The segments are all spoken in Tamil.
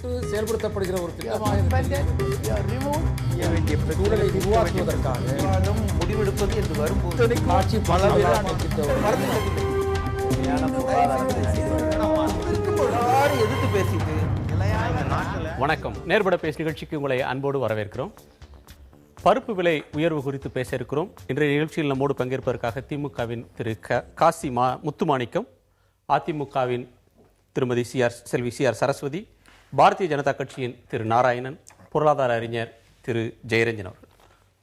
அரசு செயல்படுத்தப்படுகிற ஒரு சூழலை உருவாக்குவதற்காக முடிவெடுப்பது என்று வரும்போது ஆட்சி எதிர்த்து பேசிட்டு. வணக்கம். நேர்பட பேசு நிகழ்ச்சிக்கு உங்களை அன்போடு வரவேற்கிறோம். பருப்பு விலை உயர்வு குறித்து பேச இருக்கிறோம். இன்றைய நிகழ்ச்சியில் நம்மோடு பங்கேற்பதற்காக திமுகவின் திரு காசி முத்துமாணிக்கம், அதிமுகவின் திருமதி செல்வி சி.ஆர். சரஸ்வதி, பாரதிய ஜனதா கட்சியின் திரு நாராயணன், பொருளாதார அறிஞர் திரு ஜெயரஞ்சன் அவர்கள்.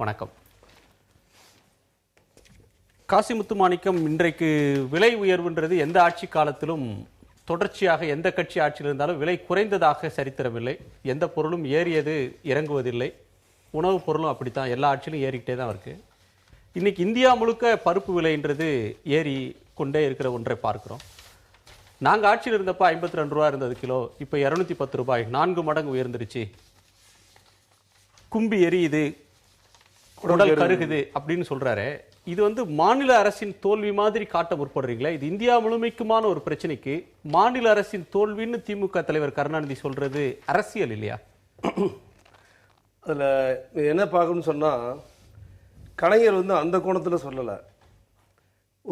வணக்கம். காசி முத்துமாணிக்கம், இன்றைக்கு விலை உயர்வுன்றது எந்த ஆட்சி காலத்திலும் தொடர்ச்சியாக எந்த கட்சி ஆட்சியில் இருந்தாலும் விலை குறைந்ததாக சரித்திரமில்லை. எந்த பொருளும் ஏறியது இறங்குவதில்லை. உணவுப் பொருளும் அப்படித்தான், எல்லா ஆட்சியிலும் ஏறிக்கிட்டே தான் இருக்கு. இன்னைக்கு இந்தியா முழுக்க பருப்பு விலைன்றது ஏறி கொண்டே இருக்கிற ஒன்றை பார்க்கிறோம். நாங்கள் ஆட்சியில் இருந்தப்போ 52 ரூபா இருந்தது கிலோ, இப்போ 210 ரூபாய், 4 மடங்கு உயர்ந்துருச்சு. கும்பி எரியுது, உடல் கருகுது அப்படின்னு சொல்றாரு. இது மாநில அரசின் தோல்வி மாதிரி காட்ட முற்படுறீங்களா? இது இந்தியா முழுமைக்குமான ஒரு பிரச்சனைக்கு மாநில அரசின் தோல்வின்னு திமுக தலைவர் கருணாநிதி சொல்றது அரசியல் இல்லையா? அதில் என்ன பார்க்கணும்னு சொன்னால், கலைஞர் அந்த கோணத்தில் சொல்லலை.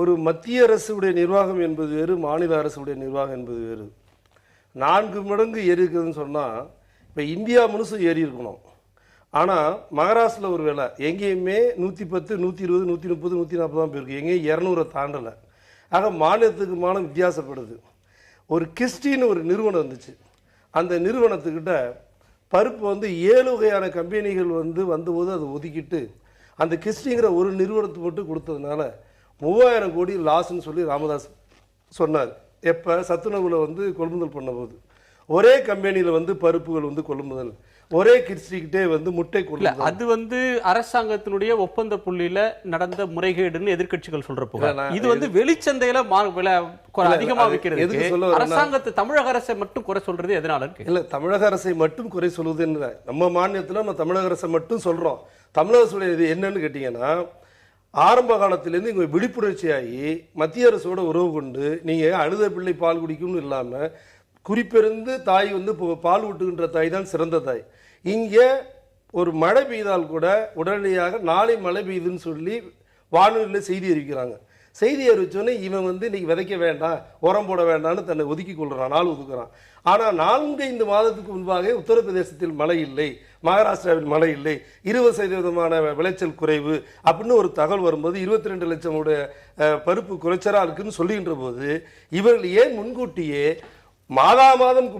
ஒரு மத்திய அரசுடைய நிர்வாகம் என்பது வேறு, மாநில அரசுடைய நிர்வாகம் என்பது வேறு. 4 மடங்கு ஏறி இருக்குதுன்னு சொன்னால், இப்போ இந்தியா முழுசும் ஏறி இருக்கணும். ஆனால் மகாராஷ்டிரில் ஒரு வேலை எங்கேயுமே 110, 120, 130, 140 தான் போயிருக்கு. எங்கேயும் 200 தாண்டலை. ஆக மாநிலத்துக்கு மாநிலம் வித்தியாசப்படுது. ஒரு கிறிஸ்டின்னு ஒரு நிறுவனம் இருந்துச்சு. அந்த நிறுவனத்துக்கிட்ட பருப்பு 7 வகையான கம்பெனிகள் வந்தபோது அதை ஒதுக்கிட்டு அந்த கிறிஸ்டிங்கிற ஒரு நிறுவனத்துக்கு மட்டும் கொடுத்ததுனால 3000 கோடி லாஸ்ன்னு சொல்லி ராமதாஸ் சொன்னார். எப்போ சத்துணவில் கொள்முதல் பண்ணும்போது ஒரே கம்பெனியில் பருப்புகள் கொள்முதல், ஒரே கிறிஸ்டிக்கிட்டே முட்டை கொள்முதல். அது அரசாங்கத்தினுடைய ஒப்பந்த புள்ளியில நடந்த முறைகேடுன்னு எதிர்க்கட்சிகள் சொல்றப்போ, இது வெளிச்சந்தையில அதிகமா விற்கிறது. அரசாங்கத்தை, தமிழக அரசை மட்டும் குறை சொல்றது எதனால? இல்ல, தமிழக அரசை மட்டும் குறை சொல்வது என்ன, நம்ம மாநிலத்தில் நம்ம தமிழக அரசை மட்டும் சொல்றோம். தமிழக அரசுடைய இது என்னன்னு கேட்டீங்கன்னா, ஆரம்ப காலத்திலேருந்து இங்கே விழிப்புணர்ச்சியாகி மத்திய அரசோட உறவு கொண்டு நீங்கள் அழுத பிள்ளை பால் குடிக்கும்னு இல்லாமல் குறிப்பிருந்து தாய் பால் ஊட்டுகின்ற தாய் தான் சிறந்த தாய். இங்கே ஒரு மழை பெய்தால் கூட உடனடியாக நாளை மழை பெய்யுதுன்னு சொல்லி வானொலியில் செய்தி அறிவிக்கிறாங்க. செய்தி அறிவிச்சோன்னே இவன் இன்னைக்கு விதைக்க வேண்டாம், உரம் போட வேண்டாம்னு தன்னை ஒதுக்கி கொள்கிறான், நாள் ஒதுக்குறான். ஆனால் 4-5 மாதத்துக்கு முன்பாக உத்தரப்பிரதேசத்தில் மழை இல்லை, மகாராஷ்டிராவில் மழை இல்லை, 20% விளைச்சல் குறைவு அப்படின்னு ஒரு தகவல் வரும்போது 22 லட்சம் பருப்பு குறைச்சலாக இருக்குன்னு சொல்லுகின்ற போது இவர்கள் ஏன் முன்கூட்டியே மாதம்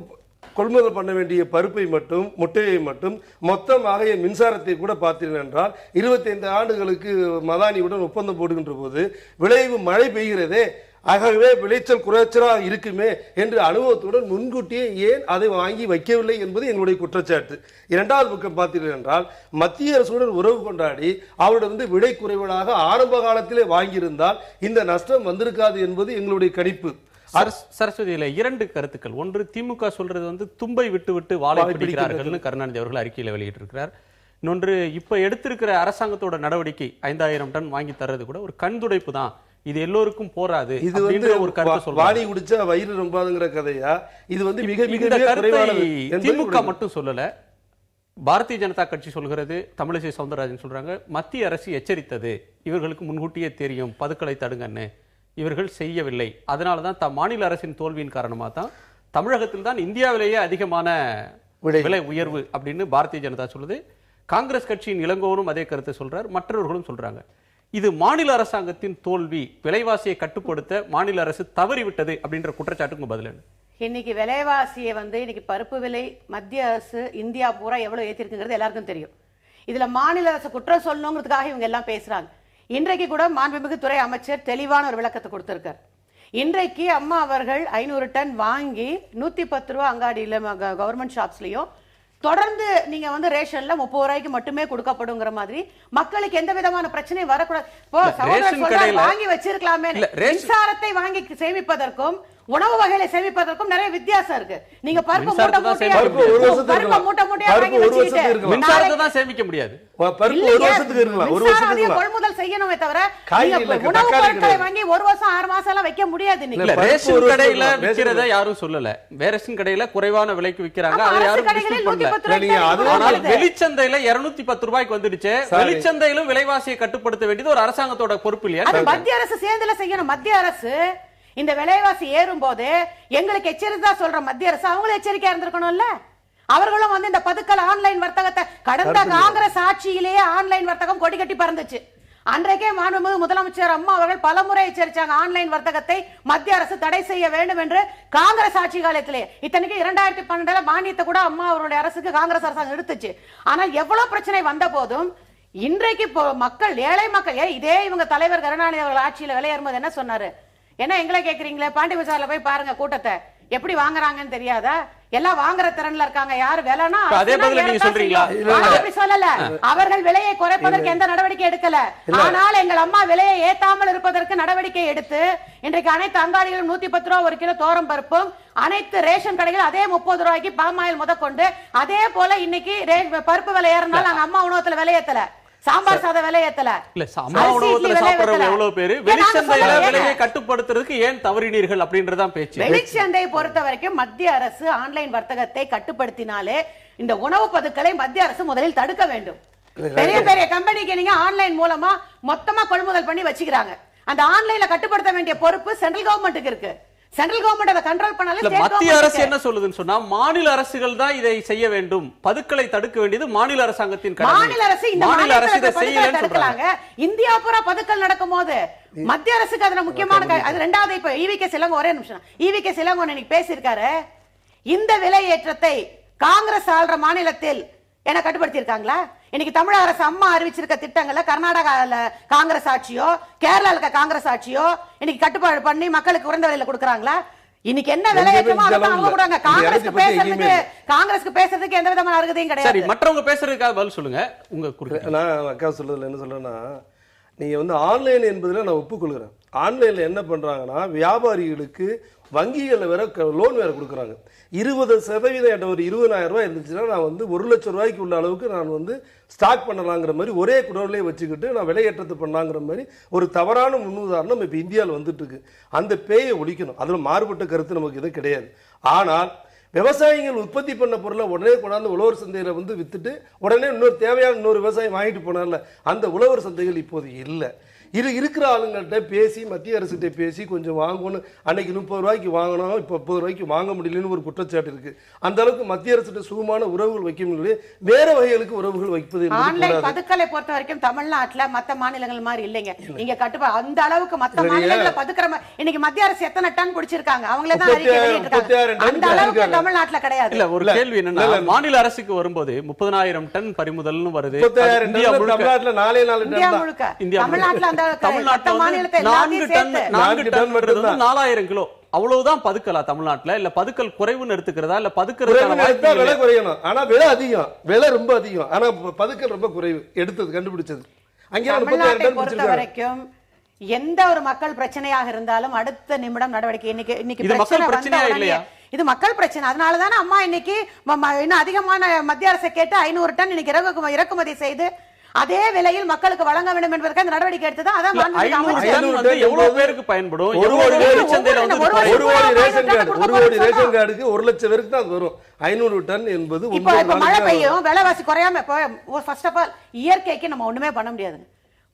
கொள்முதல் பண்ண வேண்டிய பருப்பை மட்டும், முட்டையை மட்டும், மொத்தமாக என் மின்சாரத்தை கூட பார்த்தீர்கள் என்றால் 25 ஆண்டுகளுக்கு மதானியுடன் ஒப்பந்தம் போடுகின்ற போது விளைவு மழை பெய்கிறதே, ஆகவே விளைச்சல் குறைச்சலாக இருக்குமே என்று அனுபவத்துடன் முன்கூட்டியே ஏன் அதை வாங்கி வைக்கவில்லை என்பது எங்களுடைய குற்றச்சாட்டு. 2வது பக்கம் பார்த்தீர்கள் என்றால், மத்திய அரசுடன் உறவு கொண்டாடி அவருடைய விலை குறைவதாக ஆரம்ப காலத்திலே வாங்கியிருந்தால் இந்த நஷ்டம் வந்திருக்காது என்பது எங்களுடைய கணிப்பு. சரஸ்வதியில 2 கருத்துக்கள். ஒன்று, திமுக சொல்றது தும்பை விட்டு விட்டு வாழை பிடிக்கிறார்கள் கருணாநிதி அவர்கள் அறிக்கையில வெளியிட்டிருக்கிறார். இன்னொன்று, இப்ப எடுத்திருக்கிற அரசாங்கத்தோட நடவடிக்கை 5000 டன் வாங்கி தர்றது கூட ஒரு கண்துடைப்பு தான், இது எல்லோருக்கும் போராது. இது ஒரு கருத்து சொல்றாங்க. வாடி குடிச்சா வயிறு ரொம்பாதுங்கிற கதையா? இது மிக மிக திமுக மட்டும் சொல்லல, பாரதிய ஜனதா கட்சி சொல்கிறது, தமிழிசை சவுந்தரராஜன் சொல்றாங்க, மத்திய அரசு எச்சரித்தது, இவர்களுக்கு முன்கூட்டியே தெரியும், பதுக்களை தடுங்கன்னு, இவர்கள் செய்யவில்லை. அதனாலதான் மாநில அரசின் தோல்வியின் காரணமாக தான் தமிழகத்தில் தான் இந்தியாவிலேயே அதிகமான விலை உயர்வு அப்படின்னு பாரதிய ஜனதா சொல்லுது. காங்கிரஸ் கட்சியின் இளங்கோவனும் அதே கருத்தை சொல்றார், மற்றவர்களும் சொல்றாங்க. இது மாநில அரசாங்கத்தின் தோல்வி, விலைவாசியை கட்டுப்படுத்த மாநில அரசு தவறிவிட்டது அப்படின்ற குற்றச்சாட்டுக்கு பதில் என்ன? இன்னைக்கு விலைவாசியை இன்னைக்கு பருப்பு விலை மத்திய அரசு இந்தியா பூரா எவ்வளவு ஏற்றிருக்குங்கிறது எல்லாருக்கும் தெரியும். இதுல மாநில அரசு குற்றம் சொல்லணுங்கிறதுக்காக இவங்க எல்லாம் பேசுறாங்க. இன்றைக்கு கூட மாண்புமிகு துறை அமைச்சர் தெளிவான ஒரு விளக்கத்தை கொடுத்திருக்கார். இன்றைக்கு அம்மா அவர்கள் 500 டன் வாங்கி 110 ரூபா அங்காடியில கவர்மெண்ட் ஷாப்ஸ்லயும் தொடர்ந்து நீங்க ரேஷன்ல 30 ரூபாய்க்கு மட்டுமே கொடுக்கப்படுங்கிற மாதிரி மக்களுக்கு எந்த விதமான பிரச்சனையும் வரக்கூடாது. வாங்கி வச்சிருக்கலாமே, மின்சாரத்தை வாங்கி சேமிப்பதற்கும் உணவு வகைகளை சேமிப்பதற்கும் நிறைய வித்தியாசம் இருக்கு. நீங்க பருப்பு மின்சாரத்தை மூட்டை தான் மூட்டையா சேமிக்க முடியாது. பருப்பு மூட்டை மூட்டையா பருப்பு வாங்கி ஒரு வச்சுக்கிட்டு வருஷத்துக்கு இருக்கலாம். மின்சாரத்தை தான் சேமிக்க முடியாது. பருப்பு ஒரு வருஷத்துக்கு இருக்கலாம், ஒரு மின்சாரம் வருஷத்துக்கு அதிகம் இருக்கலாம். கொள்முதல் செய்யணுமே தவிர காய்கறி நீங்க இல்ல, உணவு தக்காளி பொருட்களை கிடையாது. வாங்கி 1 வருஷம் 6 மாசம் எல்லாம் வைக்க முடியாது இல்ல இன்னைக்கு. ரேஷன் ஒரு கடையில வருஷம் விக்கிறத யாரும் சொல்லல. ரேஷன் கடையில குறைவான விலைக்கு விக்கிறாங்க, ஆமா, அதை அரசு யாரும் கடைகளில் dispute பண்ணல. 110 ரூபாய்க்கு நீங்க அது- ஆனால் வருது. வெளிச்சந்தையில 210 ரூபாய்க்கு வந்துடுச்சு. சரி. வெளிச்சந்தையிலும் விலைவாசியை கட்டுப்படுத்த வேண்டியது ஒரு அரசாங்கத்தோட பொறுப்பு இல்லையா? அது மத்திய அரசு சேர்ந்துல செய்யணும். மத்திய அரசு இந்த விலைவாசி ஏறும் போது எங்களுக்கு எச்சரிக்கை சொல்ற மத்திய அரசு அவங்களும் எச்சரிக்கையா இருந்திருக்கணும்ல. அவர்களும் வந்து இந்த பதுக்கல் ஆன்லைன் வர்த்தகத்தை கடந்த காங்கிரஸ் ஆட்சியிலேயே ஆன்லைன் வர்த்தகம் கொடி கட்டி பறந்துச்சு. அன்றைக்கே மாண்புமிகு முதலமைச்சர் அம்மா அவர்கள் பலமுறை எச்சரிச்சாங்க, ஆன்லைன் வர்த்தகத்தை மத்திய அரசு தடை செய்ய வேண்டும் என்று. காங்கிரஸ் ஆட்சி காலத்திலே இத்தனைக்கு 2012 மானியத்தை கூட அம்மா அவருடைய அரசுக்கு காங்கிரஸ் அரசாங்கம் எடுத்துச்சு. ஆனால் எவ்வளவு பிரச்சனை வந்த போதும் இன்றைக்கு மக்கள், ஏழை மக்கள், இதே இவங்க தலைவர் கருணாநிதி அவர்கள் ஆட்சியில விலை ஏறும்போது என்ன சொன்னாரு? என்ன எங்களை கேக்குறீங்களே, பாண்டி பஜார்ல போய் பாருங்க கூட்டத்தை எப்படி வாங்குறாங்கன்னு தெரியாதா? எல்லாம் வாங்குற திறன்ல இருக்காங்க. யாரு விலைனா அதே பதில நீங்க சொல்றீங்களா? அப்படி சொல்லல. அவர்கள் விலையை குறைப்பதற்கு எந்த நடவடிக்கை எடுக்கல. ஆனால் எங்கள் அம்மா விலையை ஏத்தாமல் இருப்பதற்கு நடவடிக்கை எடுத்து இன்றைக்கு அனைத்து அங்காடிகளும் 110 ரூபாய் 1 கிலோ தோரம் பருப்பும், அனைத்து ரேஷன் கடைகள் அதே 30 ரூபாய்க்கு பாமாயில் முதற்கொண்டு, அதே போல இன்னைக்கு பருப்பு விலை ஏறினாலும் நாங்க அம்மா உணவகத்துல விலை ஏத்தல, சாம்பார் சாத விலை ஏத்தல. இல்ல அம்மா உணவகத்துல சாப்பிடுறவங்க எவ்வளவு பேரு? வெளிச்சந்தையில விலையை கட்டுப்படுத்துறதுக்கு ஏன் தவறினீர்கள் அப்படின்றதான் பேச்சு. வெளிச்சந்தையை பொறுத்த வரைக்கும் மத்திய அரசு ஆன்லைன் வர்த்தகத்தை கட்டுப்படுத்தினாலே இந்த உணவு பதுக்களை மத்திய அரசு முதலில் தடுக்க வேண்டும். பெரிய பெரிய கம்பெனிக்கு நீங்க ஆன்லைன் மூலமா மொத்தமா கொள்முதல் பண்ணி வச்சுக்கிறாங்க. அந்த ஆன்லைன்ல கட்டுப்படுத்த வேண்டிய பொறுப்பு சென்ட்ரல் கவர்மெண்ட்டுக்கு இருக்கு. சென்ட்ரல் கவர்மெண்ட் அதை கண்ட்ரோல் பண்ணாலே மத்திய அரசு என்ன சொல்லுதுன்னு சொன்னா, மாநில அரசுகள் தான் இதை செய்ய வேண்டும், பதுக்களை தடுக்க வேண்டியது மாநில அரசாங்கத்தின் கடமை. மாநில அரசு இந்த மாநில அரசு இதை செய்யலன்னு சொல்றாங்க. இந்தியா பூரா பதுக்கல் நடக்கும் போது மத்திய அரசுக்கு அதுல முக்கியமான அது ரெண்டாவது. இப்ப ஈவிகே சிலங்கோ, ஒரே நிமிஷம், ஈவிகே சிலங்கோ இன்னைக்கு பேசியிருக்காரு, இந்த விலை ஏற்றத்தை காங்கிரஸ் ஆள்ற மாநிலத்தில் என்ன கட்டுப்படுத்தி இருக்காங்களா? இன்னைக்கு தமிழக அரசு அம்மா அறிவிச்சிருக்க திட்டங்களை கர்நாடகால காங்கிரஸ் ஆட்சியோ கேரளால காங்கிரஸ் ஆட்சியோ இன்னைக்கு கட்டுப்பாடு பண்ணி மக்களுக்கு குறைந்த விலையில கொடுக்கறாங்களா? இன்னைக்கு என்ன விலை ஏற்றமோ அதான் அவங்க கொடுறாங்க. காங்கிரஸ்க்கு பேசுறதுக்கு எந்த விதமான அருகதையும் கிடையாது. சரி, மற்றவங்க பேசுறதுக்காக பதில் சொல்லுங்க. உங்க குறுக்க நான் அக்கா சொல்றதுல என்ன சொல்றேன்னா, நீங்க வந்து ஆன்லைன் என்பதுல நான் ஒப்புக்கொள்கிறேன். ஆன்லைன்ல என்ன பண்றாங்கன்னா, வியாபாரிகளுக்கு வங்கிகள்ல வேற லோன் வேற கொடுக்குறாங்க. 20% ஒரு 20,000 ரூபாய் இருந்துச்சுன்னா நான் வந்து 1 லட்சம் ரூபாய்க்கு உள்ள அளவுக்கு நான் வந்து ஸ்டாக் பண்ணலாங்கிற மாதிரி ஒரே குடோன்லேயே வச்சுக்கிட்டு நான் விலையேற்றத்தை பண்ணலாங்கிற மாதிரி ஒரு தவறான முன்னுதாரணம் இப்போ இந்தியாவில் வந்துட்டு இருக்கு. அந்த பேயை ஒழிக்கணும். அதில் மாறுபட்ட கருத்து நமக்கு எதுவும் கிடையாது. ஆனால் விவசாயிகள் உற்பத்தி பண்ண பொருளை உடனே கொண்டாந்து உழவர் சந்தையில் வந்து வித்துட்டு உடனே தேவையான இன்னொரு விவசாயி வாங்கிட்டு போனார்ல, அந்த உழவர் சந்தைகள் இப்போது இல்லை. இருக்கிற ஆளுங்கள்ட்ட பேசி மத்திய அரசுகிட்ட பேசி கொஞ்சம் வாங்கணும். அன்னைக்கு 30 ரூபாய்க்கு வாங்கணும், இப்போ 30 ரூபாய்க்கு வாங்க முடியலன்னு ஒரு குற்றச்சாட்டு இருக்கு. அந்த அளவுக்கு மத்திய அரசுகிட்ட சுகமான உறவுகள் வைக்க முடியல, வேற வகைகளுக்கு உறவுகள் வைப்பது. ஆன்லைன் பதுக்கலை பொறுத்த வரைக்கும் தமிழ்நாட்டுல மத்த மாநிலங்கள் மாதிரி இல்லைங்க. இங்க கட்டுப்பாடு அந்த அளவுக்கு மத்த மாநிலங்கள பதுக்குற இன்னைக்கு மத்திய அரசு எத்தனை டன் பிடிச்சிருக்காங்க அவங்களே தான் அறிக்கை வெளியிட்டிருக்காங்க. அந்த அளவுக்கு தமிழ்நாட்டுல கிடையாது. இல்ல ஒரு கேள்வி என்னன்னா, மாநில அரசுக்கு வரும்போது 30,000 டன் பறிமுதல்னு வருது. இந்தியா முழுக்க 4 தமிழ்நாட்டுல 4 டன் வருது, 4,000 கிலோ. அவ்வளவுதான் பதுக்கலா தமிழ்நாட்டுல? இல்ல பதுக்கல் குறைவுன்னு எடுத்துக்கிறதா? இல்ல பதுக்கிறதுக்கான விலை குறையணும், ஆனா விலை அதிகம், விலை ரொம்ப அதிகம், ஆனா பதுக்கல் ரொம்ப குறைவு. எடுத்தது கண்டுபிடிச்சது தமிழ்நாட்டை பொறுத்த வரைக்கும் எந்த ஒரு மக்கள் பிரச்சனையாக இருந்தாலும் அடுத்த நிமிடம் நடவடிக்கை. இன்னைக்கு பிரச்சனை இல்லையா? இது மக்கள் பிரச்சனை. அதனாலதானே அம்மா இன்னைக்கு இன்னும் அதிகமான மத்திய அரசை கேட்டு 500 டன் இன்னைக்கு இறக்குமதி செய்து அதே விலையில் மக்களுக்கு வழங்க வேண்டும் என்பதற்கு அந்த நடவடிக்கை எடுத்தது. அதான் எவ்வளவு பேருக்கு பயன்படும்? 1 கோடி ரேஷன் கார்டுக்கு 1 லட்சம் பேருக்கு தான் வரும். 500 டன் என்பது மழை பெய்யும், விலைவாசி குறையாம. ஃபர்ஸ்ட் ஆஃப் ஆல் இயற்கைக்கு நம்ம ஒண்ணுமே பண்ண முடியாது.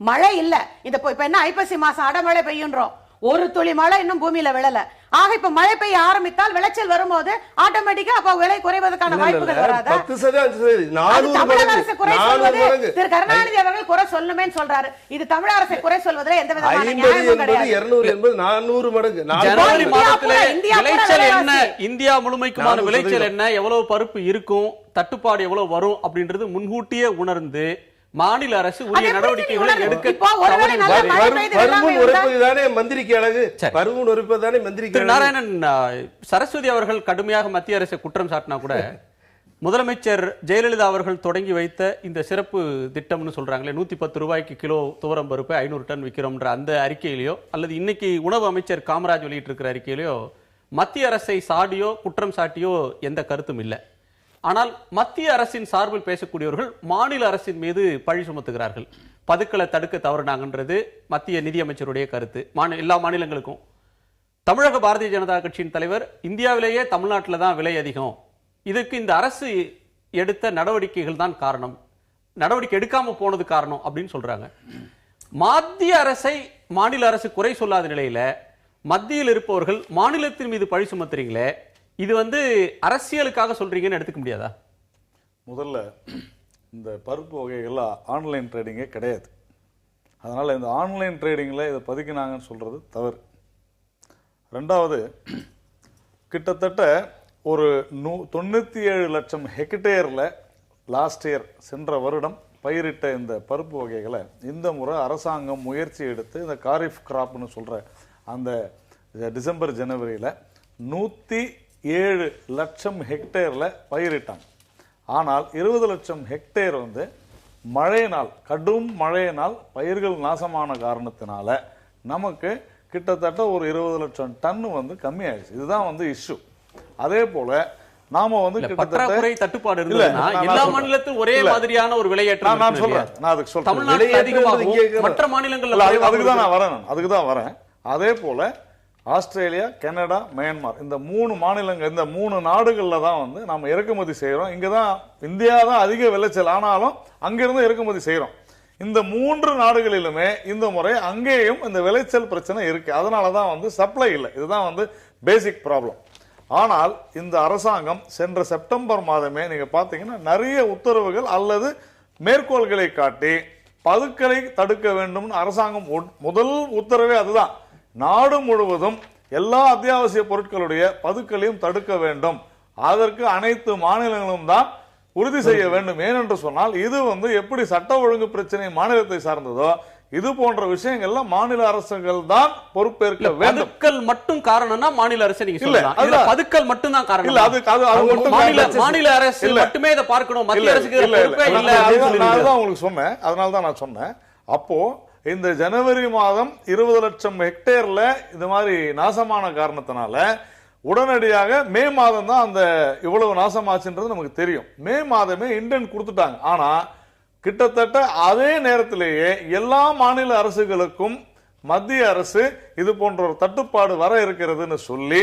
மழை இல்ல. இப்ப என்ன ஐப்பசி மாசம் அடமழை பெய்யுன்றோம், ஒரு துளி மழை இன்னும் பூமியில விழல. ஆக இப்ப மழை பெய்ய ஆரம்பித்தால் விளைச்சல் வரும்போது ஆட்டோமேட்டிக்கா அப்ப விலை குறைவதற்கான வாய்ப்புகள் வராதா? தமிழக அரசு குறை சொல்வது திரு கருணாநிதி அவர்கள் குறை சொல்லணுமே சொல்றாரு. இது தமிழக அரசை குறை சொல்வதில் எந்த விதமான நியாயமும் கிடையாது. 200 என்பது 400 மடங்கு. ஜனவரி மாதத்திலே விளைச்சல் என்ன, இந்தியா முழுமைக்குமான விளைச்சல் என்ன, எவ்வளவு பருப்பு இருக்கும், தட்டுப்பாடு எவ்வளவு வரும் அப்படின்றது முன்கூட்டியே உணர்ந்து மாநில அரசு உரிய நடவடிக்கைகளை எடுக்க நாராயணன் சரஸ்வதி அவர்கள் கடுமையாக மத்திய அரசை குற்றம் சாட்டினா கூட முதலமைச்சர் ஜெயலலிதா அவர்கள் தொடங்கி வைத்த இந்த சிறப்பு திட்டம்னு சொல்றாங்களே, 110 ரூபாய்க்கு கிலோ துவரம் பருப்பு 500 டன் விற்கிறோம்ன்ற அந்த அறிக்கையிலையோ அல்லது இன்னைக்கு உணவு அமைச்சர் காமராஜ் வெளியிட்டு இருக்கிற அறிக்கையிலையோ மத்திய அரசை சாடியோ குற்றம் சாட்டியோ எந்த கருத்தும் இல்லை. ஆனால் மத்திய அரசின் சார்பில் பேசக்கூடியவர்கள் மாநில அரசின் மீது பழி சுமத்துகிறார்கள். பதுக்களை தடுக்க தவறுனாங்கன்றது மத்திய நிதியமைச்சருடைய கருத்து. எல்லா மாநிலங்களுக்கும். தமிழக பாரதிய ஜனதா கட்சியின் தலைவர் இந்தியாவிலேயே தமிழ்நாட்டில் தான் விலை அதிகம், இதுக்கு இந்த அரசு எடுத்த நடவடிக்கைகள் தான் காரணம், நடவடிக்கை எடுக்காம போனது காரணம் அப்படின்னு சொல்றாங்க. மத்திய அரசை மாநில அரசு குறை சொல்லாத நிலையில மத்தியில் இருப்பவர்கள் மாநிலத்தின் மீது பழி சுமத்துறீங்களே, இது அரசியலுக்காக சொல்றீங்கன்னு எடுத்துக்க முடியாதா? முதல்ல இந்த பருப்பு வகைகள்லாம் ஆன்லைன் ட்ரேடிங்கே கிடையாது. அதனால் இந்த ஆன்லைன் ட்ரேடிங்கில் இதை பதுக்கினாங்கன்னு சொல்கிறது தவறு. ரெண்டாவது, கிட்டத்தட்ட ஒரு 97 லட்சம் ஹெக்டேரில் லாஸ்ட் இயர் சென்ற வருடம் பயிரிட்ட இந்த பருப்பு வகைகளை இந்த முறை அரசாங்கம் முயற்சி எடுத்து இந்த காரிஃப் கிராப்னு சொல்கிற அந்த டிசம்பர் ஜனவரியில் 107 லட்சம் ஹெக்டேரில் பயிரிட்டாங்க. ஆனால் 20 லட்சம் ஹெக்டேர் மழையினால், கடும் மழையினால் பயிர்கள் நாசமான காரணத்தினால நமக்கு கிட்டத்தட்ட ஒரு 20 லட்சம் டன் கம்மியாயிடுச்சு. இதுதான் இஷ்யூ. அதே போல நாம பற்றாக்குறை தட்டுப்பாடு இருந்ததுன்னா எல்லா மாநிலத்திலும் ஒரே மாதிரியான ஒரு விலையேற்றம் நான் சொல்றேன். நான் அதுக்கு சொல்றேன். தமிழ்நாட்டில் அதிகமாகும், மற்ற மாநிலங்கள்ல அதுக்கு தான் வரேன். அதே போல ஆஸ்திரேலியா, கனடா, மியான்மர் இந்த 3 மாநிலங்கள், இந்த 3 நாடுகள்ல தான் நாம இறக்குமதி செய்யறோம். இங்கதான் இந்தியா தான் அதிக விளைச்சல், ஆனாலும் அங்கிருந்து இறக்குமதி செய்யறோம். இந்த 3 நாடுகளிலுமே இந்த முறை அங்கேயும் இந்த விளைச்சல் பிரச்சனை இருக்கு. அதனாலதான் சப்ளை இல்லை. இதுதான் பேசிக் ப்ராப்ளம். ஆனால் இந்த அரசாங்கம் சென்ற செப்டம்பர் மாதமே நீங்க பாத்தீங்கன்னா நிறைய உத்தரவுகள் அல்லது மேற்கோள்களை காட்டி பதுக்கலை தடுக்க வேண்டும் அரசாங்கம் முதல் உத்தரவே அதுதான். நாடு முழுவதும் எல்லா அத்தியாவசிய பொருட்களுடைய பதுக்கலையும் தடுக்க வேண்டும். அதற்கு அனைத்து மாநிலங்களும் தான் உறுதி செய்ய வேண்டும். ஏனென்று சொன்னால் இது எப்படி சட்ட ஒழுங்கு பிரச்சனை மாநிலத்தை சார்ந்ததோ இது போன்ற விஷயங்கள்ல மாநில அரசுகள் தான் பொறுப்பேற்க வேண்டும். பதுக்கல் மட்டும் காரணம்னா மாநில அரசு நீங்க சொல்லலாம். இல்ல பதுக்கல் மட்டும் தான் காரணம் இல்ல. அது மாநில அரசு மட்டுமே இத பார்க்கணும். மத்திய அரசுக்கு பொறுப்பே இல்ல. நான் உங்களுக்கு சொன்னேன். அதனால தான் நான் சொன்னேன். அப்போ இந்த ஜனவரி மாதம் 20 லட்சம் ஹெக்டேர்ல இந்த மாதிரி நாசமான காரணத்தினால உடனடியாக மே மாதம் தான் அந்த இவ்வளவு நாசமாச்சுன்றது நமக்கு தெரியும். மே மாதமே இண்டென்ட் கொடுத்துட்டாங்க. ஆனா கிட்டத்தட்ட அதே நேரத்திலேயே எல்லா மாநில அரசுகளுக்கும் மத்திய அரசு இது போன்ற ஒரு தட்டுப்பாடு வர இருக்கிறதுன்னு சொல்லி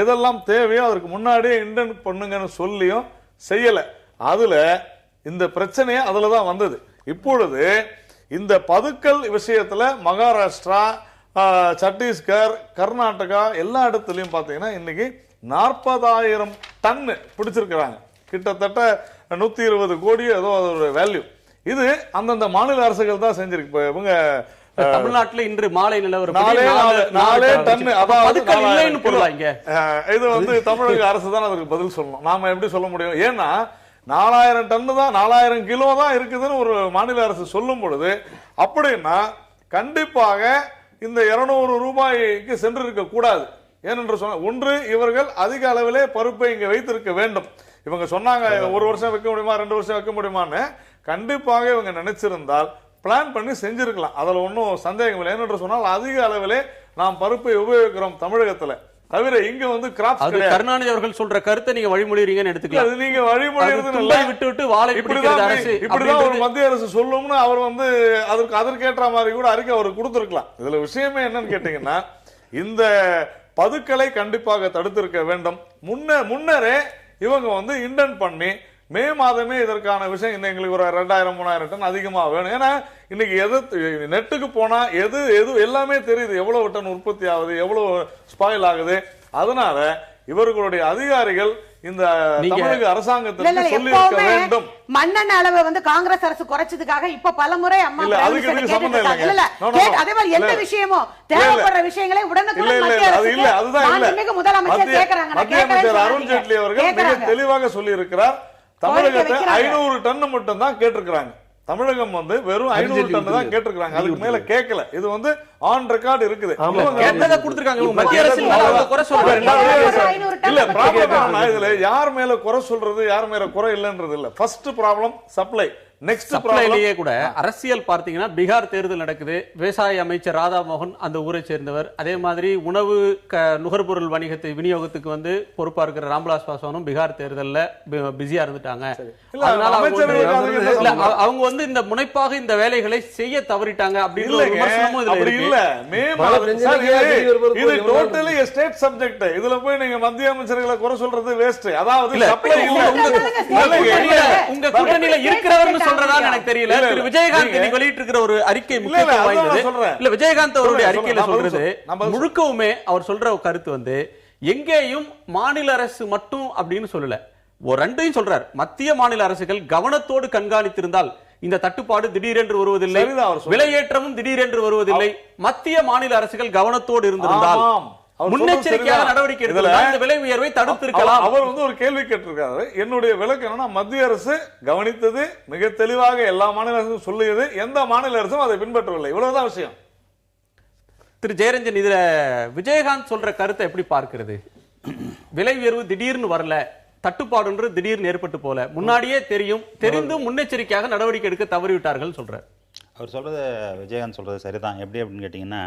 எதெல்லாம் தேவையோ அதற்கு முன்னாடியே இண்டென்ட் பண்ணுங்கன்னு சொல்லியும் செய்யல. அதுல இந்த பிரச்சனையே அதுலதான் வந்தது. இப்பொழுது இந்த பதுக்கல் விஷயத்துல மகாராஷ்டிரா, சத்தீஸ்கர், கர்நாடகா எல்லா இடத்துலயும் பாத்தீங்கன்னா இன்னைக்கு 40,000 டன் பிடிச்சிருக்கிறாங்க. கிட்டத்தட்ட 120 கோடி ஏதோ அதோட வேல்யூ. இது அந்தந்த மாநில அரசுகள் தான் செஞ்சிருக்கு. இவங்க தமிழ்நாட்டில் இன்று மாலை நிலவரம் 4 டன். அதாவது இது தமிழக அரசு தான் அதுக்கு பதில் சொல்லணும். நாம எப்படி சொல்ல முடியும்? ஏன்னா 4000 டன் தான், 4000 கிலோ தான் இருக்குதுன்னு ஒரு மாநில அரசு சொல்லும் பொழுது அப்படின்னா கண்டிப்பாக இந்த 200 ரூபாய்க்கு சென்றிருக்க கூடாது. ஏனென்று சொன்ன ஒன்று, இவர்கள் அதிக அளவிலே பருப்பை இங்க வைத்திருக்க வேண்டும். இவங்க சொன்னாங்க 1 வருஷம் வைக்க முடியுமா, 2 வருஷம் வைக்க முடியுமான்னு. கண்டிப்பாக இவங்க நினைச்சிருந்தால் பிளான் பண்ணி செஞ்சிருக்கலாம். அதுல ஒன்னும் சந்தேகம் இல்லை. ஏனென்று சொன்னால் அதிக அளவிலே நாம் பருப்பை உபயோகிக்கிறோம் தமிழகத்துல. தவிர இங்க கிராப்ஸ் கிடையாது. கருணாநிதி அவர்கள் சொல்ற கருத்தை நீங்க வழிமொழிறீங்கன்னு எடுத்துக்கலாம். அது நீங்க வழிமொழிறது இல்ல. விட்டு வாழை பிடிக்கிறது அரசு இப்படிதான் ஒரு மத்திய அரசு சொல்லும்னு அவர் அதற்கேற்ற மாதிரி கூட அறிக்கை அவர் கொடுத்திருக்கலாம். இதுல விஷயமே என்னன்னு கேட்டீங்கன்னா இந்த பதுக்கலை கண்டிப்பாக தடுத்திருக்க வேண்டும். முன்னரே இவங்க இண்டென்ட் பண்ணி மே மாதமே இதற்கான விஷயம் எங்களுக்கு ஒரு 2000-3000 டன் அதிகமா வேணும். ஏன்னா இன்னைக்கு நெட்டுக்கு போனா எது எல்லாமே தெரியுது. எவ்வளவு டன் உற்பத்தி ஆகுது, எவ்வளவு ஸ்பாயில் ஆகுது. அதனால இவர்களுடைய அதிகாரிகள் இந்த தமிழக அரசாங்கத்திற்கு சொல்லி இருக்க வேண்டும். மண்ணெண்ணெய் அளவு காங்கிரஸ் அரசு குறைச்சதுக்காக இப்ப பலமுறை அம்மா அதே மாதிரி எந்த விஷயமோ தேவைப்படுற விஷயங்களை உடனுக்குடன் முதலமைச்சர் கேட்கிறாங்க. மத்திய அமைச்சர் அருண் ஜேட்லி அவர்கள் மிக தெளிவாக சொல்லி இருக்கிறார். தமிழகத்தை 500 டன் மட்டும் தான் கேட்டிருக்கிறாங்க. தமிழகம் வெறும் 500 டன் தான் கேட்டிருக்காங்க. அதுக்கு மேல கேட்கல. இது ஆன் ரெக்கார்ட் இருக்குது. இல்ல ப்ராப்ளம் இதுல யார் மேல குறை சொல்றது, யார் மேல குறை இல்லைன்றது இல்ல. First problem supply. நெக்ஸ்ட் சப்ளைலயே கூட அரசியல் பார்த்தீங்கன்னா பீகார் தேர்தல் நடக்குது. விவசாய அமைச்சர் ராதா மோகன் அந்த ஊரை சேர்ந்தவர். அதே மாதிரி உணவு நுகர்பொருள் வணிகத்தை விநியோகத்துக்கு வந்து பொறுப்பா இருக்கிற ராம்விலாஸ் பாஸ்வானும் பீகார் தேர்தல்ல பிஸியா இருந்துட்டாங்க. அதனால அவங்க வந்து இந்த முனைப்பாக இந்த வேலைகளை செய்ய தவறிட்டாங்க அப்படின்ற ஒரு விமர்சனமும் இதுல இருக்கு. இது டோட்டலி ஸ்டேட் சப்ஜெக்ட். இதுல போய் நீங்க மத்திய அமைச்சர்களை குறை சொல்றது வேஸ்ட். அதாவது சப்ளை உங்க கூட்டணியில இருக்கிறவர்னு சொல்றதா எனக்கு தெரியல. திரு விஜயகாந்த் இன்னைக்கு வெளியிட்டு இருக்கிற ஒரு அறிக்கை முக்கியத்துவம் வாய்ந்தது. இல்ல விஜயகாந்த் அவருடைய அறிக்கையில சொல்றது முழுக்கவுமே அவர் சொல்ற கருத்து வந்து எங்கேயும் மாநில அரசு மட்டும் அப்படின்னு சொல்லல. ஒரு ரெண்டையும் சொல்றார். மத்திய மாநில அரசுகள் கவனத்தோடு கண்காணித்திருந்தால் இந்த தட்டுப்பாடு திடீரென்று வருவதில்லை, விலையேற்றமும் திடீரென்று வருவதில்லை. மத்திய மாநில அரசுகள் கவனத்தோடு இருந்திருந்தால் முன்னெச்சரிக்கையான நடவடிக்கை எடுக்கலாம், இந்த விலை உயர்வை தடுத்திருக்கலாம். அவர் வந்து ஒரு கேள்வி கேட்டிருக்காரு. என்னுடைய விளக்கம் என்னன்னா, மத்திய அரசு கவனித்தது மிக தெளிவாக எல்லா மாநில அரசும் சொல்லியது, எந்த மாநில அரசும் அதை பின்பற்றவில்லை. இவ்வளவுதான் விஷயம். திரு ஜெயரஞ்சன், இதுல விஜயகாந்த் சொல்ற கருத்தை எப்படி பார்க்கிறது? விலை உயர்வு திடீர்னு வரல, தட்டுப்பாடு திடீர்னு ஏற்பட்டு போல, முன்னாடியே தெரிந்தும் முன்னெச்சரிக்கையாக நடவடிக்கை எடுக்க தவறிவிட்டார்கள் சொல்றார். அவர் சொல்றது, விஜயகாந்த் சொல்றது சரிதான். எப்படி அப்படின்னு கேட்டீங்கன்னா,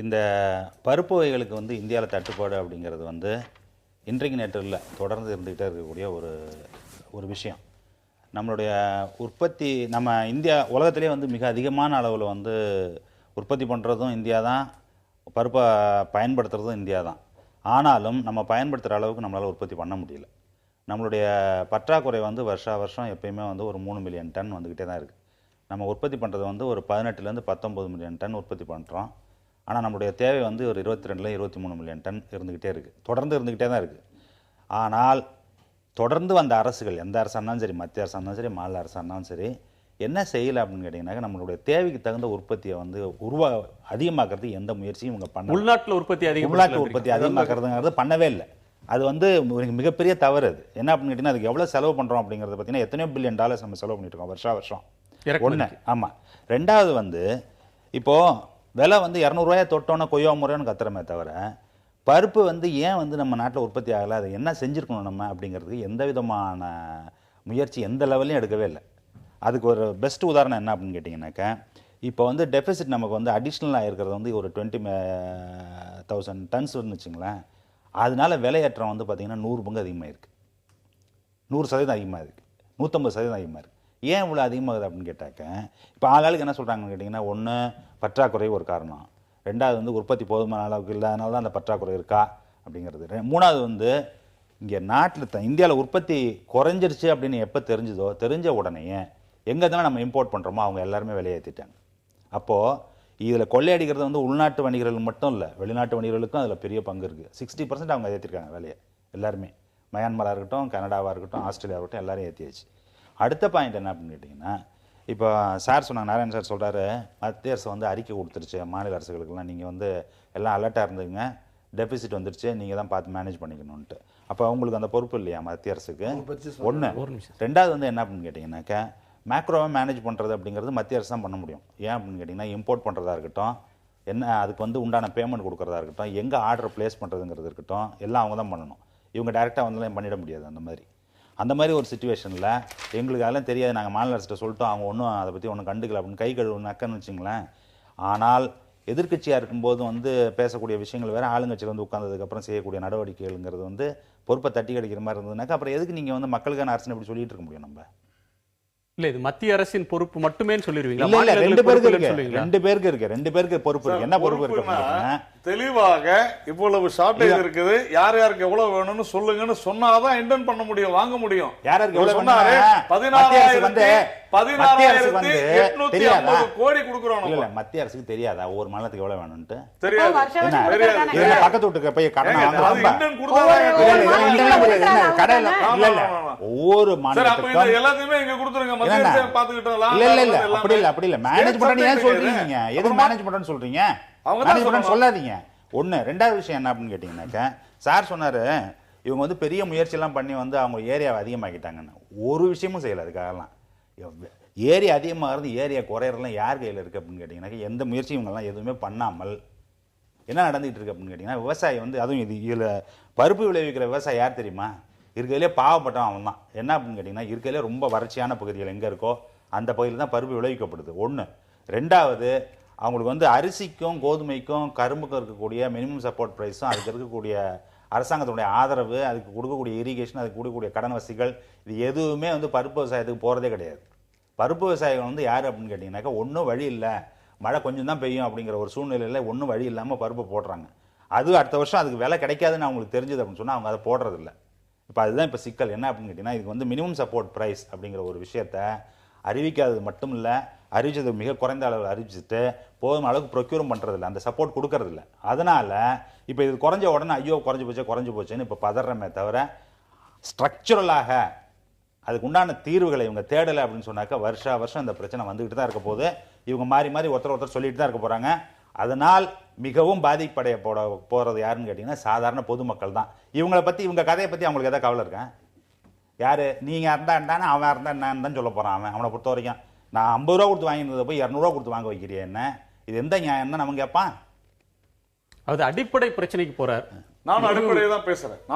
இந்த பருப்பு வகைகளுக்கு வந்து இந்தியாவில் தட்டுப்பாடு அப்படிங்கிறது வந்து இன்றைக்கு நேற்று இல்லை, தொடர்ந்து இருந்துகிட்டே இருக்கக்கூடிய ஒரு விஷயம். நம்மளுடைய உற்பத்தி, நம்ம இந்தியா உலகத்திலே வந்து மிக அதிகமான அளவில் வந்து உற்பத்தி பண்ணுறதும் இந்தியா தான், பருப்பை பயன்படுத்துகிறதும் இந்தியா தான். ஆனாலும் நம்ம பயன்படுத்துகிற அளவுக்கு நம்மளால் உற்பத்தி பண்ண முடியல. நம்மளுடைய பற்றாக்குறை வந்து வருஷம் எப்பயுமே வந்து ஒரு 3 மில்லியன் டன் வந்துக்கிட்டே தான் இருக்குது. நம்ம உற்பத்தி பண்ணுறது வந்து ஒரு 18 to 19 மில்லியன் டன் உற்பத்தி பண்ணுறோம். ஆனால் நம்மளுடைய தேவை வந்து ஒரு 22 to 23 மில்லியன் டன் இருந்துக்கிட்டே இருக்குது, தொடர்ந்து இருந்துக்கிட்டே தான் இருக்குது. ஆனால் தொடர்ந்து வந்த அரசுகள், எந்த அரசாக இருந்தாலும் சரி, மத்திய அரசாக இருந்தாலும் சரி, மாநில அரசாக இருந்தாலும் சரி, என்ன செய்யலை அப்படின்னு கேட்டிங்கன்னாக்கா, நம்மளுடைய தேவைக்கு தகுந்த உற்பத்தியை வந்து அதிகமாக்குறது எந்த முயற்சியும் இவங்க பண்ண, உள்நாட்டில் உற்பத்தி அதிகமாக்குறதுங்கிறது பண்ணவே இல்லை. அது வந்து மிகப்பெரிய தவறு. அது என்ன அப்படின்னு கேட்டிங்கன்னா, அதுக்கு எவ்வளோ செலவு பண்ணுறோம் அப்படிங்கிறத பார்த்தீங்கன்னா எத்தனையோ $1 பில்லியன் நம்ம செலவு பண்ணிட்டு இருக்கோம் வருஷம். ஒன்று. ஆமாம். ரெண்டாவது வந்து இப்போது விலை வந்து 200 ரூபாயை தொட்டோன்னா கொய்யா முறையோன்னு கத்துறமே தவிர, பருப்பு வந்து ஏன் வந்து நம்ம நாட்டில் உற்பத்தி ஆகலை, அதை என்ன செஞ்சுருக்கணும் நம்ம அப்படிங்கிறதுக்கு எந்த விதமான முயற்சி எந்த லெவல்லையும் எடுக்கவே இல்லை. அதுக்கு ஒரு பெஸ்ட் உதாரணம் என்ன அப்படின்னு கேட்டிங்கன்னாக்கா, இப்போ வந்து டெபிசிட் நமக்கு வந்து அடிஷ்னலாக இருக்கிறது வந்து ஒரு 20,000 டன்ஸ் வச்சுங்களேன். அதனால விலையேற்றம் வந்து பார்த்திங்கன்னா 100 பங்கு அதிகமாக இருக்குது, 100% அதிகமாக இருக்குது, 150% அதிகமாக இருக்குது. ஏன் இவ்வளோ அதிகமாகுது அப்படின்னு கேட்டாக்க, இப்போ ஆளுக்கு என்ன சொல்கிறாங்கன்னு கேட்டிங்கன்னா, ஒன்று பற்றாக்குறை ஒரு காரணம், ரெண்டாவது வந்து உற்பத்தி போதுமான அளவுக்கு இல்லாதனால தான் அந்த பற்றாக்குறை இருக்கா அப்படிங்கிறது, மூணாவது வந்து இங்கே நாட்டில் இந்தியாவில் உற்பத்தி குறைஞ்சிருச்சு அப்படின்னு எப்போ தெரிஞ்ச உடனே எங்கே தான் நம்ம இம்போர்ட் பண்ணுறோமோ அவங்க எல்லாருமே விலையேற்றிட்டாங்க. அப்போது இதில் கொள்ளையடிக்கிறது வந்து உள்நாட்டு வணிகர்கள் மட்டும் இல்லை, வெளிநாட்டு வணிகர்களுக்கும் அதில் பெரிய பங்கு இருக்குது. 60% அவங்க ஏற்றிருக்காங்க விலையை எல்லாருமே. மயான்மராக இருக்கட்டும், கனடாவாக இருக்கட்டும், ஆஸ்திரேலியாவாக இருக்கட்டும், எல்லாரும் ஏற்றியாச்சு. அடுத்த பாயிண்ட் என்ன அப்படின்னு கேட்டிங்கன்னா, இப்போ சார் சொன்னாங்க, நாராயண் சார் சொல்கிறாரு, மத்திய அரசு வந்து அறிக்கை கொடுத்துருச்சு மாநில அரசுகளுக்கெல்லாம், நீங்கள் வந்து எல்லாம் அலர்ட்டாக இருந்தீங்க, டெபிசிட் வந்துருச்சு, நீங்கள் தான் பார்த்து மேனேஜ் பண்ணிக்கணுன்ட்டு. அப்போ அவங்களுக்கு அந்த பொறுப்பு இல்லையா மத்திய அரசுக்கு? ஒன்று. ரெண்டாவது வந்து என்ன அப்படின்னு கேட்டிங்கன்னாக்கா, மேக்ரோவை மேனேஜ் பண்ணுறது அப்படிங்கிறது மத்திய அரசு தான் பண்ண முடியும். ஏன் அப்படின்னு கேட்டிங்கன்னா, இம்போர்ட் பண்ணுறதா இருக்கட்டும், என்ன அதுக்கு வந்து உண்டான பேமெண்ட் கொடுக்குறதா இருக்கட்டும், எங்கே ஆர்டர் ப்ளேஸ் பண்ணுறதுங்கிறது இருக்கட்டும், எல்லாம் அவங்க தான் பண்ணணும். இவங்க டைரெக்டாக வந்து பண்ணிட முடியாது. அந்த மாதிரி ஒரு சுச்சுவேஷனில் எங்களுக்கு அதெல்லாம் தெரியாது, நாங்கள் மாநில அரசிட்ட சொல்லிட்டோம், அவங்க ஒன்றும் அதை பற்றி ஒன்றும் கண்டுக்கல அப்படின்னு கை கழுவு நக்கன்னு வச்சுங்களேன். ஆனால் எதிர்க்கட்சியாக இருக்கும்போது வந்து பேசக்கூடிய விஷயங்கள் வேறு, ஆளுங்கட்சியில் வந்து உட்கார்ந்ததுக்கப்புறம் செய்யக்கூடிய நடவடிக்கைகள்ங்கிறது வந்து பொறுப்பை தட்டி கிடைக்கிற மாதிரி இருந்ததுனாக்கா, அப்புறம் எதுக்கு நீங்கள் வந்து மக்களுக்கான அரசுன்னு இப்படி சொல்லிட்டு இருக்க முடியும்? நம்ம இல்ல, இது மத்திய அரசின் பொறுப்பு மட்டுமே சொல்லிடுவீங்களா? இல்ல, 2 பேருக்கு இருக்கு. 2 பேருக்கு பொறுப்பு இருக்கு. என்ன பொறுப்பு இருக்கு? தெளிவாக இவ்வளவு ஷார்டேஜ் இருக்குது, யார் யாருக்கு எவ்வளவு வேணும்னு சொல்லுங்கன்னு சொன்னாதான் இன்டென்ட் பண்ண முடியும், வாங்க முடியும். யாருக்கு எவ்வளவு சொன்னாரு? 16,850 கோடி கொடுக்குறோம். இல்ல, மத்திய அரசுக்கு தெரியாதா ஒவ்வொரு மாநிலத்துக்கு எவ்வளவு வேணும்ட்டு? தெரியாது. பக்கத்து வீட்டுக்கு போய் கடன் ஒவ்வொரு மாநிலத்துக்கும் எல்லாத்தையுமே இங்க கொடுத்துருங்க, மத்திய அரசு பாத்துக்கிட்டோம். இல்ல அப்படி இல்ல மேனேஜ் பண்ணி ஏன் சொல்றீங்க? எதுக்கு மேனேஜ் பண்றேன்னு சொல்றீங்க? சொல்லாதீங்க. ஒண்ணு. ரெண்டாவது விஷயம் என்ன அப்படின்னு கேட்டீங்கன்னாக்க, சார் சொன்னாரு இவங்க வந்து பெரிய முயற்சி எல்லாம் பண்ணி வந்து அவங்க ஏரியாவை அதிகமாக்கிட்டாங்கன்னு. ஒரு விஷயமும் செய்யல. அதுக்காகலாம் ஏரியா அதிகமாகிறது, ஏரியா குறையறதுலாம் யார் கையில் இருக்கு அப்படின்னு கேட்டீங்கன்னாக்க, எந்த முயற்சியும் இவங்கெல்லாம் எதுவுமே பண்ணாமல் என்ன நடந்துகிட்டு இருக்கு அப்படின்னு கேட்டீங்கன்னா, விவசாயி வந்து அதுவும் இதில் பருப்பு விளைவிக்கிற விவசாயி யார் தெரியுமா? இருக்கிறதுலே பாவப்பட்டவன் அவன் தான். என்ன அப்படின்னு கேட்டிங்கன்னா, இருக்கிறதுலே ரொம்ப வறட்சியான பகுதிகள் எங்கே இருக்கோ அந்த பகுதியில் தான் பருப்பு விளைவிக்கப்படுது. ஒன்று. ரெண்டாவது, அவங்களுக்கு வந்து அரிசிக்கும் கோதுமைக்கும் கரும்புக்கும் இருக்கக்கூடிய மினிமம் சப்போர்ட் ப்ரைஸும் அதுக்கு இருக்கக்கூடிய அரசாங்கத்தினுடைய ஆதரவு, அதுக்கு கொடுக்கக்கூடிய இரிகேஷன், அதுக்கு கொடுக்கக்கூடிய கடன் வசதிகள், இது எதுவுமே வந்து பருப்பு விவசாயத்துக்கு போகிறதே கிடையாது. பருப்பு விவசாயிகள் வந்து யார் அப்படின்னு கேட்டிங்கனாக்கா, ஒன்றும் வழி இல்லை, மழை கொஞ்சம் தான் பெய்யும் அப்படிங்கிற ஒரு சூழ்நிலையில் ஒன்றும் வழி இல்லாமல் பருப்பு போடுறாங்க. அது அடுத்த வருஷம் அதுக்கு விலை கிடைக்காதுன்னு அவங்களுக்கு தெரிஞ்சது அப்படின்னு சொன்னால் அவங்க அதை போடுறதில்ல. இப்போ அதுதான் இப்போ சிக்கல். என்ன அப்படின்னு கேட்டிங்கன்னா, இதுக்கு வந்து மினிமம் சப்போர்ட் ப்ரைஸ் அப்படிங்கிற ஒரு விஷயத்த அறிவிக்காதது மட்டும் இல்லை, அறிவிச்சது மிக குறைந்த அளவில் அறிவிச்சுட்டு போதும் அளவுக்கு ப்ரொக்யூரும் பண்ணுறதில்ல, அந்த சப்போர்ட் கொடுக்கறதில்ல. அதனால் இப்போ இது குறைஞ்ச உடனே ஐயோ குறைஞ்சு போச்சுன்னு இப்போ பதறமே தவிர, ஸ்ட்ரக்சரலாக அதுக்கு உண்டான தீர்வுகளை இவங்க தேடலை அப்படின்னு சொன்னாக்கா வருஷம் இந்த பிரச்சனை வந்துக்கிட்டு தான் இருக்க போது. இவங்க மாறி ஒருத்தர் சொல்லிட்டு தான் இருக்க போகிறாங்க. அதனால் மிகவும் பாதிப்படைய போகிறது யாருன்னு கேட்டிங்கன்னா சாதாரண பொதுமக்கள் தான். இவங்களை பற்றி, இவங்க கதையை பற்றி அவங்களுக்கு எதாவது கவலை இருக்கேன்? யார் நீங்கள் இருந்தான்னு அவன் இருந்தான்னு தான் சொல்ல போகிறான். அவனை பொறுத்த வரைக்கும் நான் 50 ரூபா கொடுத்து வாங்கினதை போய் 200 ரூபா கொடுத்து வாங்க வைக்கிறிய என்ன, இது எந்த நியாயம் தான் நம்ம கேட்பான். அது அடிப்படை பிரச்சனைக்கு போறார். நானும் அடிப்படையை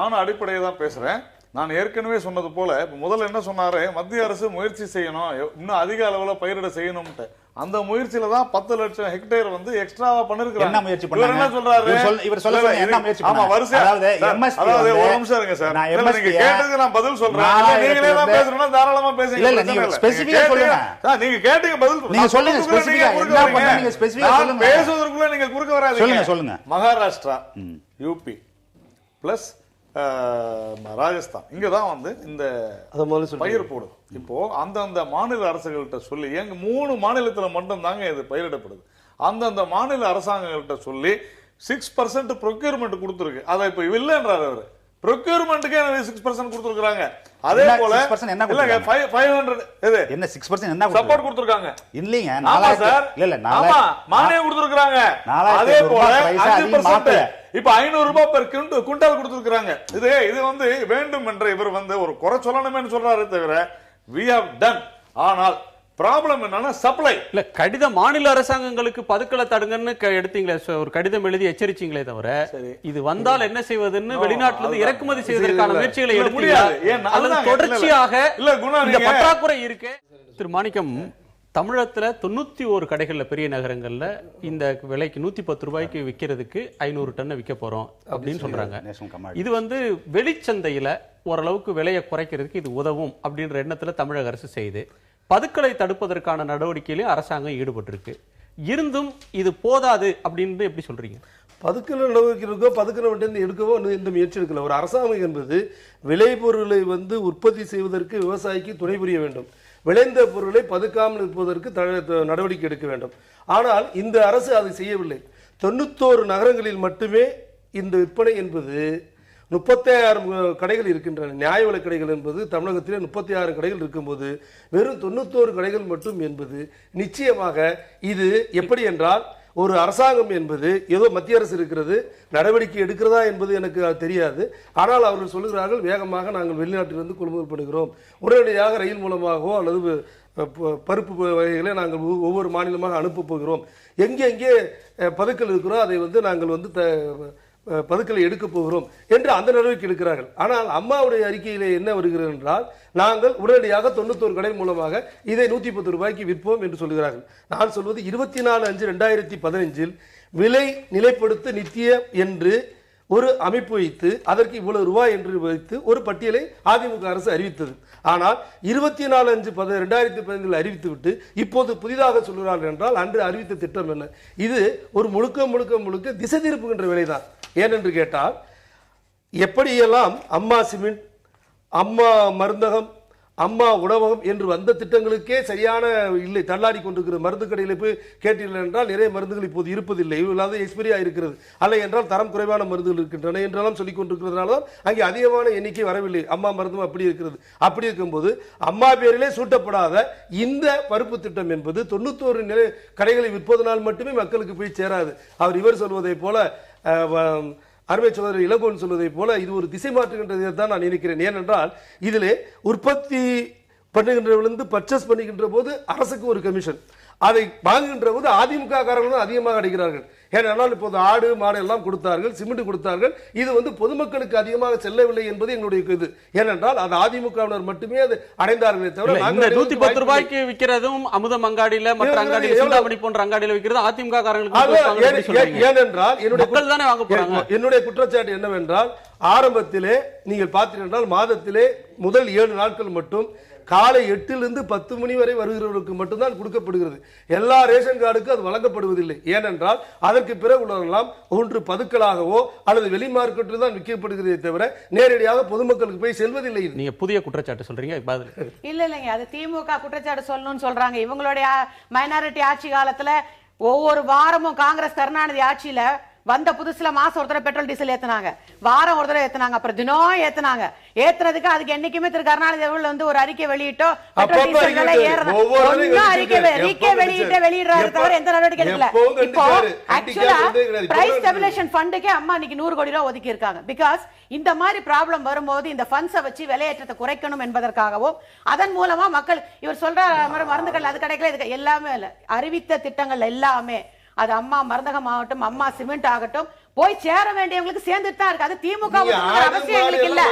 தான் பேசுறேன். நான் ஏற்கனவே சொன்னது போல முதல்ல என்ன சொன்னாரு, மத்திய அரசு முயற்சி செய்யணும், இன்னும் அதிக அளவுல பயிரிட செய்யணும்ட்டு. அந்த முயற்சியில தான் 10 லட்சம் ஹெக்டேர் வந்து எக்ஸ்ட்ராவா பண்ணிருக்காங்க. என்ன முயற்சி பண்ணாங்க? என்ன சொல்றாரு? இவர் சொல்ல என்ன முயற்சி பண்ணாங்க? ஆமா, வரிசையா அதாவது ஒரு நிமிஷம் இருங்க சார். நீங்க கேட்டதுக்கு நான் பதில் சொல்றேன். நீங்களே தான் பேசணும்னா தாராளமா பேசுங்க. இல்ல நீங்க ஸ்பெசிஃபிக்கா சொல்லுங்க. நீங்க கேட்டீங்க பதில் நீங்க சொல்லுங்க. ஸ்பெசிஃபிக்கா என்ன பண்ணா நீங்க ஸ்பெசிஃபிக்கா சொல்லுங்க. பேசுவதற்குள்ள நீங்க குறுக்க வராதீங்க. சொல்லுங்க. மகாராஷ்டிரா, யூபி பிளஸ் ராஜஸ்தான், இங்கதான் வந்து இந்த பயிர் போடுது. இப்போ அந்தந்த மாநில அரசுகள்கிட்ட சொல்லி, எங்க 3 மாநிலத்துல மட்டும் தாங்க இது பயிரிடப்படுது. அந்தந்த மாநில அரசாங்கங்கள்கிட்ட சொல்லி 6% ப்ரொக்யூர்மெண்ட் கொடுத்துருக்கு. அதை இப்ப இல்லைன்றாரு அவரு. ப்ரொக்யூர்மெண்ட்டுக்கே 6% கொடுத்துருக்காங்க. அதே போல 500 என்ன 6% என்ன சப்போர்ட் கொடுத்துருக்காங்க இல்லைங்க. மானியம் கொடுத்துருக்காங்க. அதே போல 5% இப்ப 500 ரூபாய் பெர் குண்டால் கொடுத்துருக்காங்க. இது வந்து வேண்டும் என்ற இவர் வந்து ஒரு குறை சொல்லணும்னு சொல்றாரு தவிர we have done. ஆனால் ப்ராப்ளம் என்னன்னா சப்ளை இல்ல. கடிதம் மாநில அரசாங்கங்களுக்கு பதுக்களை தடுங்கன்னு எடுத்தீங்களே, ஒரு கடிதம் எழுதி எச்சரிச்சீங்களே தவிர, இது வந்தால் என்ன செய்வதுன்னு வெளிநாட்டுல இருந்து இறக்குமதி செய்வதற்கான முயற்சிகளை எடுத்தீங்க. தொடர்ச்சியாக இந்த பற்றாக்குறை இருக்கு. திரு மாணிக்கம், தமிழகத்துல 91 கடைகள்ல, பெரிய நகரங்கள்ல இந்த விலைக்கு 110 ரூபாய்க்கு விற்கிறதுக்கு 500 டன்னை விற்க போறோம் அப்படின்னு சொல்றாங்க. இது வந்து வெளிச்சந்தையில ஓரளவுக்கு விலையை குறைக்கிறதுக்கு இது உதவும் அப்படின்ற எண்ணத்துல தமிழக அரசு செய்து பதுக்களை தடுப்பதற்கான நடவடிக்கையிலும் அரசாங்கம் ஈடுபட்டிருக்கு. இருந்தும் இது போதாது அப்படின்னு எப்படி சொல்றீங்க? பதுக்கல் நடவடிக்கைக்கோ பதுக்கினவற்றிலிருந்து எடுக்கவோ இந்த முயற்சி எடுக்கல. ஒரு அரசாங்கம் என்பது விளைபொருளை வந்து உற்பத்தி செய்வதற்கு விவசாயிக்கு துணை புரிய வேண்டும். விளைந்த பொருளை பதுக்காமல் இருப்பதற்கு நடவடிக்கை எடுக்க வேண்டும். ஆனால் இந்த அரசு அதை செய்யவில்லை. 91 நகரங்களில் மட்டுமே இந்த விற்பனை என்பது 36 கடைகள் இருக்கின்றன. நியாய விலை கடைகள் என்பது தமிழகத்திலே 36 கடைகள் இருக்கும்போது வெறும் 91 கடைகள் மட்டும் என்பது நிச்சயமாக இது எப்படி என்றால், ஒரு அரசாங்கம் என்பது ஏதோ மத்திய அரசு இருக்கிறது, நடவடிக்கை எடுக்கிறதா என்பது எனக்கு தெரியாது. ஆனால் அவர்கள் சொல்லுகிறார்கள், வேகமாக நாங்கள் வெளிநாட்டிலிருந்து கொள்முதல் பண்ணுகிறோம், உடனடியாக ரயில் மூலமாகவோ அல்லது பருப்பு வகைகளை நாங்கள் ஒவ்வொரு மாநிலமாக அனுப்ப போகிறோம், எங்கே பதுக்கல் இருக்கிறோம் அதை வந்து நாங்கள் வந்து பதுக்கலை எடுக்க போகிறோம் என்று அந்த நடவடிக்கை எடுக்கிறார்கள். ஆனால் அம்மாவுடைய அறிக்கையிலே என்ன வருகிறது என்றால், நாங்கள் உடனடியாக 91 கடை மூலமாக இதை 110 ரூபாய்க்கு விற்போம் என்று சொல்கிறார்கள். நான் சொல்வது 24/5/2015 விலை நிலைப்படுத்த நித்தியம் என்று ஒரு அமைப்பு வைத்து அதற்கு இவ்வளவு ரூபாய் என்று வைத்து ஒரு பட்டியலை அதிமுக அரசு அறிவித்தது. ஆனால் 24/5/2015 அறிவித்துவிட்டு இப்போது புதிதாக சொல்கிறார்கள் என்றால், அன்று அறிவித்த திட்டம் என்ன? இது ஒரு முழுக்க திசை திருப்புகின்ற வேலைதான். ஏனென்று கேட்டால், எப்படியெல்லாம் அம்மா சிமெண்ட், அம்மா மருந்தகம், அம்மா உணவகம் என்று வந்த திட்டங்களுக்கே சரியான இல்லை, தள்ளாடி கொண்டிருக்கிற மருந்து கடையில் போய் கேட்டீர்கள் என்றால் நிறைய மருந்துகள் இப்போது இருப்பதில்லை, இல்லாத எக்ஸ்பைரி ஆகிருக்கிறது, அல்ல என்றால் தரம் குறைவான மருந்துகள் இருக்கின்றன என்றெல்லாம் சொல்லிக் கொண்டிருக்கிறதுனால தான் அங்கே அதிகமான எண்ணிக்கை வரவில்லை. அம்மா மருந்தும் அப்படி இருக்கிறது. அப்படி இருக்கும்போது அம்மா பேரிலே சூட்டப்படாத இந்த பருப்பு திட்டம் என்பது 91 கடைகளை விற்பதனால் மட்டுமே மக்களுக்கு போய் சேராது. இவர் சொல்வதை போல, அருமை சகோதரர் இளங்கோன் சொல்வதை போல இது ஒரு திசை மாற்றுகின்றதை தான் நான் நினைக்கிறேன். ஏனென்றால் இதிலே உற்பத்தி பண்ணுகின்றவர்களிருந்து பர்ச்சேஸ் பண்ணுகின்ற போது அரசுக்கு ஒரு கமிஷன், அதை வாங்குகின்ற போது அதிமுக காரர்கள் தான் அதிகமாக அடைகிறார்கள். ஏனென்றால் இப்போது ஆடு மாடு எல்லாம் கொடுத்தார்கள், சிமெண்ட் கொடுத்தார்கள். இது வந்து பொதுமக்களுக்கு அதிகமாக செல்லவில்லை என்பது எங்களுடைய இது. ஏனென்றால் அது அதிமுகவினர் மட்டுமே அது அடைந்தார்களே தவிர இந்த 110 ரூபாய்க்கு விற்கிறதும் அமுதம் அங்காடியில மற்ற அங்காடியில சிந்தாமணி போன்ற அங்காடியில விற்கிறது அதிமுக காரங்களுக்கு. ஏனென்றால் என்னுடைய குற்றச்சாட்டு என்னவென்றால், ஆரம்பத்திலே நீங்கள் பார்த்தீர்கள் மாதத்திலே முதல் 7 நாட்கள் மட்டும் காலை 8 to 10 மணி வரை வருகிறவர்களுக்கு மட்டும்தான் கொடுக்கப்படுகிறது. எல்லா ரேஷன் கார்டுக்கும் அது வழங்கப்படுவதில்லை. ஏனென்றால் அதற்கு பிறகு உள்ளவர்களெல்லாம் ஒன்று பதுக்கலாகவோ அல்லது வெளி மார்க்கெட்டில் தான் விற்கப்படுகிறதே தவிர நேரடியாக பொதுமக்களுக்கு போய் செல்வதில்லை. நீங்க புதிய குற்றச்சாட்டு சொல்றீங்க. இல்லைங்க, அது திமுக குற்றச்சாட்டு சொல்லணும்னு சொல்றாங்க. இவங்களுடைய மைனாரிட்டி ஆட்சி காலத்துல ஒவ்வொரு வாரமும் காங்கிரஸ் கருணாநிதி ஆட்சியில வந்த புதுசுல மாசம் ஒரு தடவை பெட்ரோல் டீசல் ஏத்துனாங்க, வாரம் ஒரு தடவை ஏத்துனாங்க, அப்புறம் தினம் ஏத்துனாங்க. ஏத்துறதுக்கு அதுக்கு என்னைக்குமே திரு கருணாநிதி அவர்கள் வந்து ஒரு அறிக்கை வெளியிட்டோ பெட்ரோல் டீசல் விலை அறிக்கை வெளியிடுறாரு தவிர எந்த நடவடிக்கை எடுக்கல. இப்போ ஆக்சுவலா பிரைஸ் ஸ்டெபிலைசேஷன் ஃபண்டுக்கே அம்மா இன்னைக்கு 100 கோடி ரூபாய் ஒதுக்கி இருக்காங்க. பிகாஸ் இந்த மாதிரி ப்ராப்ளம் வரும்போது இந்த ஃபண்ட்ஸை வச்சு விலையேற்றத்தை குறைக்கணும் என்பதற்காகவும் அதன் மூலமா மக்கள் இவர் சொல்ற மருந்துகள் அது கிடைக்கல, இது எல்லாமே இல்ல அறிவித்த திட்டங்கள் எல்லாமே அது அம்மா மருந்தகம் ஆகட்டும், அம்மா சிமெண்ட் ஆகட்டும், போய் சேர வேண்டியவங்களுக்கு சேர்ந்துட்டு தான் இருக்கு. அது திமுக அவசியம் எங்களுக்கு இல்ல,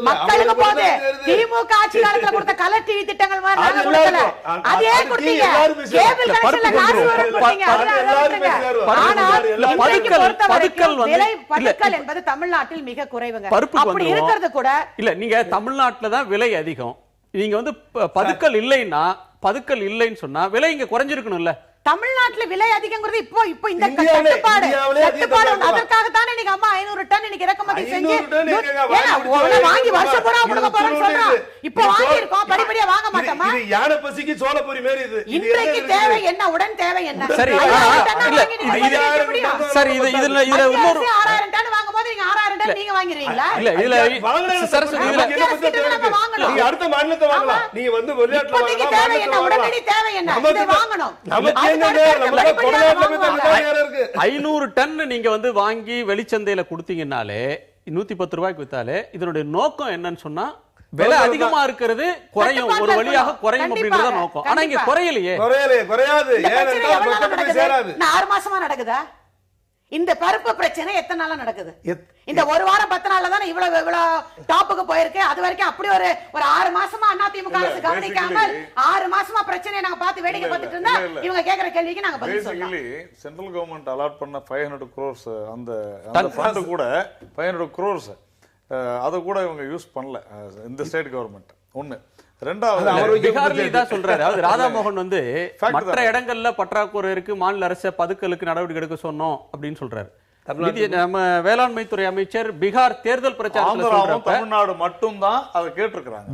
மக்களுக்கு போகுது. திமுக ஆட்சி காலத்துல கொடுத்த கலர் டிவி திட்டங்கள் மாதிரி நாங்க கொடுக்கல, அதே கொடுத்தீங்க. கேபிள் கனெக்ஷன்ல காசு கொடுத்தீங்க. ஆனால் பதுக்கல் என்பது தமிழ்நாட்டில் மிக குறைவுங்க. அப்படி இருக்கிறது கூட இல்ல. நீங்க தமிழ்நாட்டுல தான் விலை அதிகம், நீங்க வந்து பதுக்கல் இல்லைன்னு சொன்னா விலை இங்க குறைஞ்சிருக்கணும்ல. தமிழ்நாட்டுல விலை அதிகங்கிறது இப்போ இந்த கட்டுப்பாடு அதற்காக தானே நீங்க அம்மா 500 டன் இன்னைக்கு இறக்குமதி செஞ்சு வாங்கி வருஷம் பூரா கொடுக்க போறேன்னு சொல்றோம். இப்போ வாங்கி இருக்கோம், படிப்படியா வாங்க மாட்டோமா? இது யானை பசிக்கு சோளப்பொரி மாதிரி இது. இன்றைக்கு தேவை என்ன, உடன் தேவை என்ன? சரி இதுல இன்னொரு 6000 டன் வாங்கும்போது நீங்க 6000 டன் நீங்க வாங்குறீங்களா? இல்ல இதுல நீங்க அடுத்த மாநிலத்தை வாங்கலாம். நீங்க வந்து வெளிநாட்டுல வாங்கலாம். தேவை என்ன, உடனடி தேவை என்ன, இதை வாங்கணும். 500 டன் நீங்க வந்து வாங்கி வெளிச்சந்தையில கொடுத்தீங்கன்னாலே 110 ரூபாய்க்கு வித்தாலே இதனுடைய நோக்கம் என்னன்னு சொன்னா விலை அதிகமா இருக்கிறது குறையும், ஒரு வழியாக குறையும் அப்படின்றத நோக்கம். ஆனா இங்க குறையாது. 6 மாசமா நடக்குதா இந்த பருப்பு பிரச்சனை? எத்தனை நாளா நடக்குது? இந்த ஒரு வாரம் 10 நாள்ல தானே இவ்வளவு டாப்புக்கு போயிருக்கு. அது வரைக்கும் அப்படி ஒரு 6 மாசமா அதிமுக அரசு கவனிக்காமல் 6 மாசமா பிரச்சனையை நாங்க பார்த்து வேடிக்கை பார்த்துட்டு இருந்தா இவங்க கேக்குற கேள்விக்கு நாங்க பதில் சொல்லலாம். சென்ட்ரல் கவர்மெண்ட் அலாட் பண்ண 500 crores அந்த ஃபண்ட் கூட 500 crores அதை கூட இவங்க யூஸ் பண்ணல இந்த ஸ்டேட் கவர்மெண்ட். ஒண்ணு. ரெண்டாவது சொல்றாரு ராதாமோகன் வந்து மற்ற இடங்கள்ல பற்றாக்குறை இருக்கு, மாநில அரசு பதுக்கலுக்கு நடவடிக்கை எடுக்க சொன்னோம் அப்படின்னு சொல்றாரு. நம்ம வேளாண்மை துறை அமைச்சர் பீகார் தேர்தல் பிரச்சாரத்துல தமிழ்நாடு மட்டும் தான் அதை கேட்டிருக்காங்க.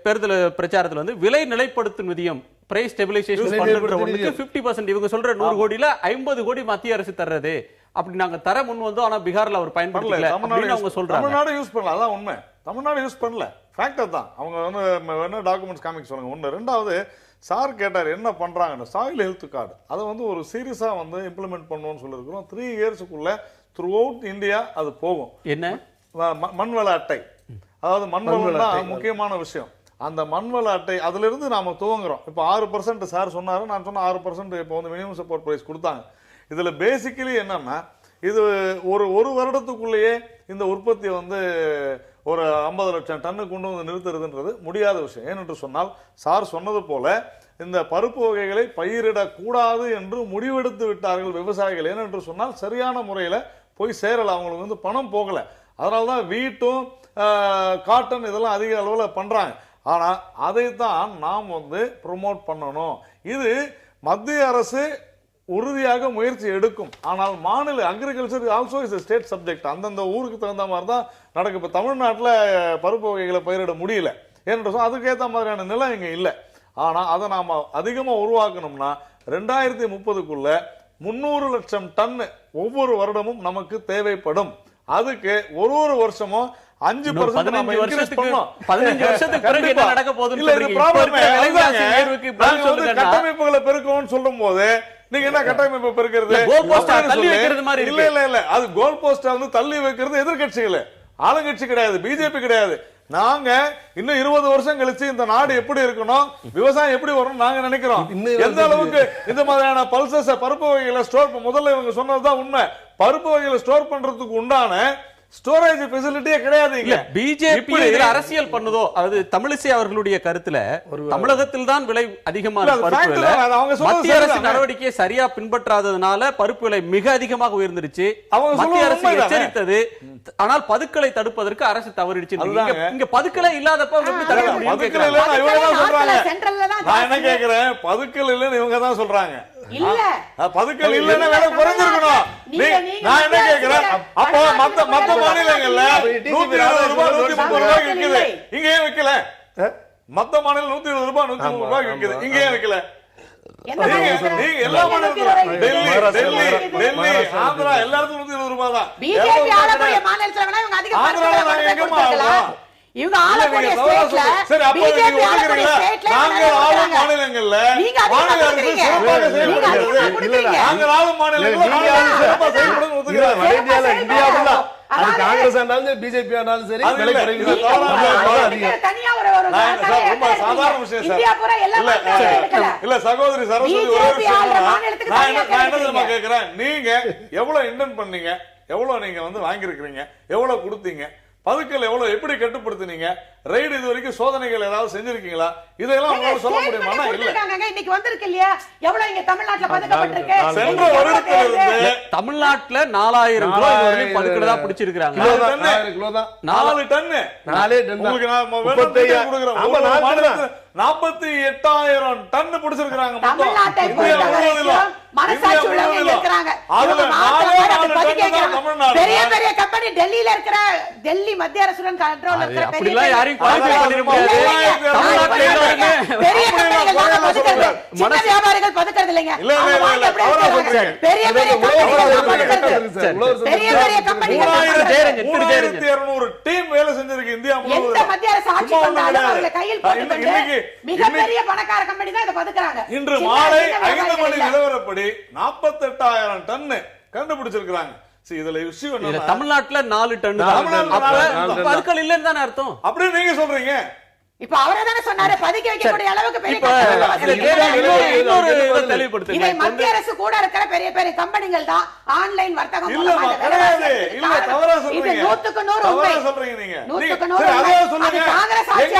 தேர்தல் பிரச்சாரத்துல வந்து விலை நிலைப்படுத்தும் நிதியம் பிரைஸ் ஸ்டெபிலைசேஷன் ஃபண்ட் 50% இவங்க சொல்ற 100 கோடியில 50 கோடி மத்திய அரசு தர்றது அப்படி நாங்க தர முன் வந்தோம். ஆனா பீகார்ல அவர் பயன்படுத்தல அப்படின்னு அவங்க சொல்றாங்க. தமிழ்நாடு யூஸ் பண்ணல, அதான் உண்மை. தமிழ்நாடு யூஸ் பண்ணல, ஃபேக்ட் தான். அவங்க வந்து என்ன டாக்குமெண்ட்ஸ் காமிக்க சொல்லுங்க. ஒன்று. ரெண்டாவது சார் கேட்டார் என்ன பண்றாங்கன்னு, சாயில் ஹெல்த் கார்டு அதை வந்து ஒரு சீரியஸா வந்து இம்ப்ளிமெண்ட் பண்ணுவோம்னு சொல்லியிருக்கிறோம். 3 இயர்ஸுக்குள்ள த்ரூ அவுட் இந்தியா அது போகும். என்ன மண்வள அட்டை, அதாவது மண்வளம் தான் முக்கியமான விஷயம். அந்த மண்வள அட்டை அதுல இருந்து நாம துவங்குறோம். இப்போ 6% சார் சொன்னாரு, நான் சொன்ன 6% இப்போ வந்து மினிமம் சப்போர்ட் பிரைஸ் கொடுத்தாங்க. இதுல பேசிக்கலி என்னன்னா இது ஒரு வருடத்துக்குள்ளேயே இந்த உற்பத்தியை வந்து ஒரு 50 லட்சம் டன்னு கொண்டு வந்து நிறுத்துறதுன்றது முடியாத விஷயம். ஏனென்று சொன்னால் சார் சொன்னது போல இந்த பருப்பு வகைகளை பயிரிடக்கூடாது என்று முடிவெடுத்து விட்டார்கள் விவசாயிகள். ஏனென்று சொன்னால் சரியான முறையில போய் சேரல, அவங்களுக்கு வந்து பணம் போகல. அதனால்தான் வீட்டும் காட்டன் இதெல்லாம் அதிக அளவில் பண்றாங்க. ஆனா அதைத்தான் நாம் வந்து ப்ரொமோட் பண்ணணும். இது மத்திய அரசு உறுதியாக முயற்சி எடுக்கும். ஆனால் மாநில agriculture also is state subject. அந்தந்த ஊருக்கு தகுந்த மாதிரி தான் நடக்கும். இப்போ தமிழ்நாட்டில் பருப்பு வகைகளை பயிரிட முடியல ஏன்னு அதுக்கேற்ற மாதிரியான நிலம் இங்கே இல்லை. ஆனால் அதை நாம் அதிகமாக உருவாக்கணும்னா 2030க்குள்ள 300 லட்சம் டன் ஒவ்வொரு வருடமும் நமக்கு தேவைப்படும். அதுக்கு ஒரு வருஷமும் 5% நம்ம இன்கிரீஸ் பண்ணோம். 15 வருஷத்துக்கு பிறகு என்ன நடக்க போகுதுன்னு சொல்றீங்க. கட்டமைப்புகளை பெருக்கணும்னு சொல்லும் போது நீங்க என்ன கட்டமைப்பு பெருக்கிறது? இல்ல அது கோல் போஸ்டா வந்து தள்ளி வைக்கிறது எதிர்கட்சிகள், ஆளுங்கட்சி கிடையாது, பிஜேபி கிடையாது. நாங்க இன்னும் 20 வருஷம் கழிச்சு இந்த நாடு எப்படி இருக்கணும், விவசாயம் எப்படி வரும் நாங்க நினைக்கிறோம். எந்த அளவுக்கு இந்த மாதிரியான பல்சஸ் பருப்பு வகைகளை ஸ்டோர், முதல்ல இவங்க சொன்னதுதான் உண்மை, பருப்பு வகைகளை ஸ்டோர் பண்றதுக்கு உண்டான ஸ்டோரேஜ் ஃபெசிலிட்டியே கிடையாது. இல்ல பிஜேபி இதுல அரசியல் பண்ணுதோ, அதாவது தமிழிசை அவர்களுடைய கருத்துல தமிழகத்தில் தான் விலை அதிகமான பருப்பு விலை, மத்திய அரசு நடவடிக்கையை சரியா பின்பற்றாததுனால பருப்பு விலை மிக அதிகமாக உயர்ந்துருச்சு. மத்திய அரசு எச்சரித்தது, ஆனால் பதுக்களை தடுப்பதற்கு அரசு தவறிடுச்சு. இங்க பதுக்களை இல்லாதப்ப எப்படி தடுக்க முடியும்? பதுக்கள் இல்லைன்னு இவங்க தான் சொல்றாங்க. நான் என்ன கேக்குறேன், பதுக்கள் இல்லைன்னு இவங்க தான் சொல்றாங்க. இல்ல பதுக்கள் இல்லைன்னா வேற குறைஞ்சிருக்கணும். நான் என்ன கேக்குறேன், அப்போ மத்த மாநிலங்கள்ல 120 ரூபாய் 130 ரூபாய்க்கு விக்குது, இங்க ஏன் விக்கல? மத்த மாநிலம் 120 ரூபாய் 130 ரூபாய்க்கு விக்குது, இங்க ஏன் விக்கல? நீங்க எல்லா மாநிலத்திலும் டெல்லி ஆந்திரா எல்லாத்துக்கும் 120 ரூபாய் தான். பிஜேபி ஆளக்கூடிய மாநிலத்துல வேணா இவங்க அதிக ஆந்திரால நாங்க எங்கமா ஆளோம்? இவங்க ஆளக்கூடிய ஸ்டேட்ல சரி, அப்ப நீங்க ஒதுக்குறீங்களா? நாங்க ஆளும் மாநிலங்கள்ல மாநில அரசு சிறப்பாக செயல்படுகிறது. நாங்க ஆளும் மாநிலங்கள்ல மாநில அரசு சிறப்பாக செயல்படுறது ஒதுக்குறாங்க. வட இந்தியாவுல அது காங்கிரஸ் ஆனாலும் பிஜேபி ஆனாலும் சரி விலை குறையுது. தனியா ஒரு ரொம்ப சாதாரண விஷயம் சார். இல்ல சகோதரி சரஸ்வதி ஒரே விஷயம் நான் என்ன தெரியுமா கேக்குறேன், நீங்க எவ்வளவு இன்வென்ட் பண்ணீங்க, எவ்வளவு நீங்க வந்து வாங்கியிருக்கிறீங்க, எவ்வளவு கொடுத்தீங்க, பதுக்கல் எவ்வளவு எப்படி கட்டுப்படுத்தினீங்க, ரைடு இது வரைக்கும் சோதனைகள் ஏதாவது செஞ்சிருக்கீங்களா, இதெல்லாம் உங்களால சொல்ல முடியுமா? இல்ல இன்னைக்கு வந்திருக்கு இல்லையா, எவ்வளவு இங்க தமிழ்நாட்டுல பதுக்கப்பட்டிருக்கு? சென்ற வருடத்திலிருந்து தமிழ்நாட்டுல 4000 கிலோ வரைக்கும் பதுக்கலதா பிடிச்சிருக்காங்க. 4 டன் 4 டன் உங்களுக்கு நான் கொடுக்கிறேன். 48,000 டன் பிடிச்சிருக்காங்க. தமிழ்நாட்டை மனசாட்சி உள்ளவங்க இருக்கிறாங்க. பெரிய பெரிய கம்பெனி டெல்லியில இருக்கிற, டெல்லி மத்திய அரசுடன் கண்ட்ரோல்ல இருக்கிற பெரிய வியாபாரிகள் பதுக்கிறது இல்லைங்க. பெரிய பெரிய கம்பெனி 3200 டீம் வேலை செஞ்சிருக்கு இந்தியா முழுவதும். மத்திய அரசு ஆட்சி பண்ணாலும் அவங்களை கையில் போட்டுக்கொண்டு மிகப்பெரிய பணக்கார கம்பெனி தான் இதை பதுக்குறாங்க. இன்று மாலை 5 மணி நிலவரப்படி 48,000 டன் கண்டுபிடிச்சிருக்காங்க. இதுல விஷயம் என்ன, தமிழ்நாட்டுல 4 டன் பதுக்கல் இல்லைன்னு தானே அர்த்தம். அப்படியே நீங்க சொல்றீங்க. இப்ப அவரே தானே சொன்னாரு பதுக்கி வைக்கக்கூடிய அளவுக்கு பெரிய இதை மத்திய அரசு கூட இருக்கிற பெரிய பெரிய கம்பெனிகள் தான் ஆன்லைன் வர்த்தகம் இல்ல கிடையாது. இல்ல தவறா சொல்றீங்க. 100க்கு 100 உண்மை. சொல்றீங்க நீங்க. 100க்கு 100 அதே சொல்லுங்க. காங்கிரஸ் ஆட்சி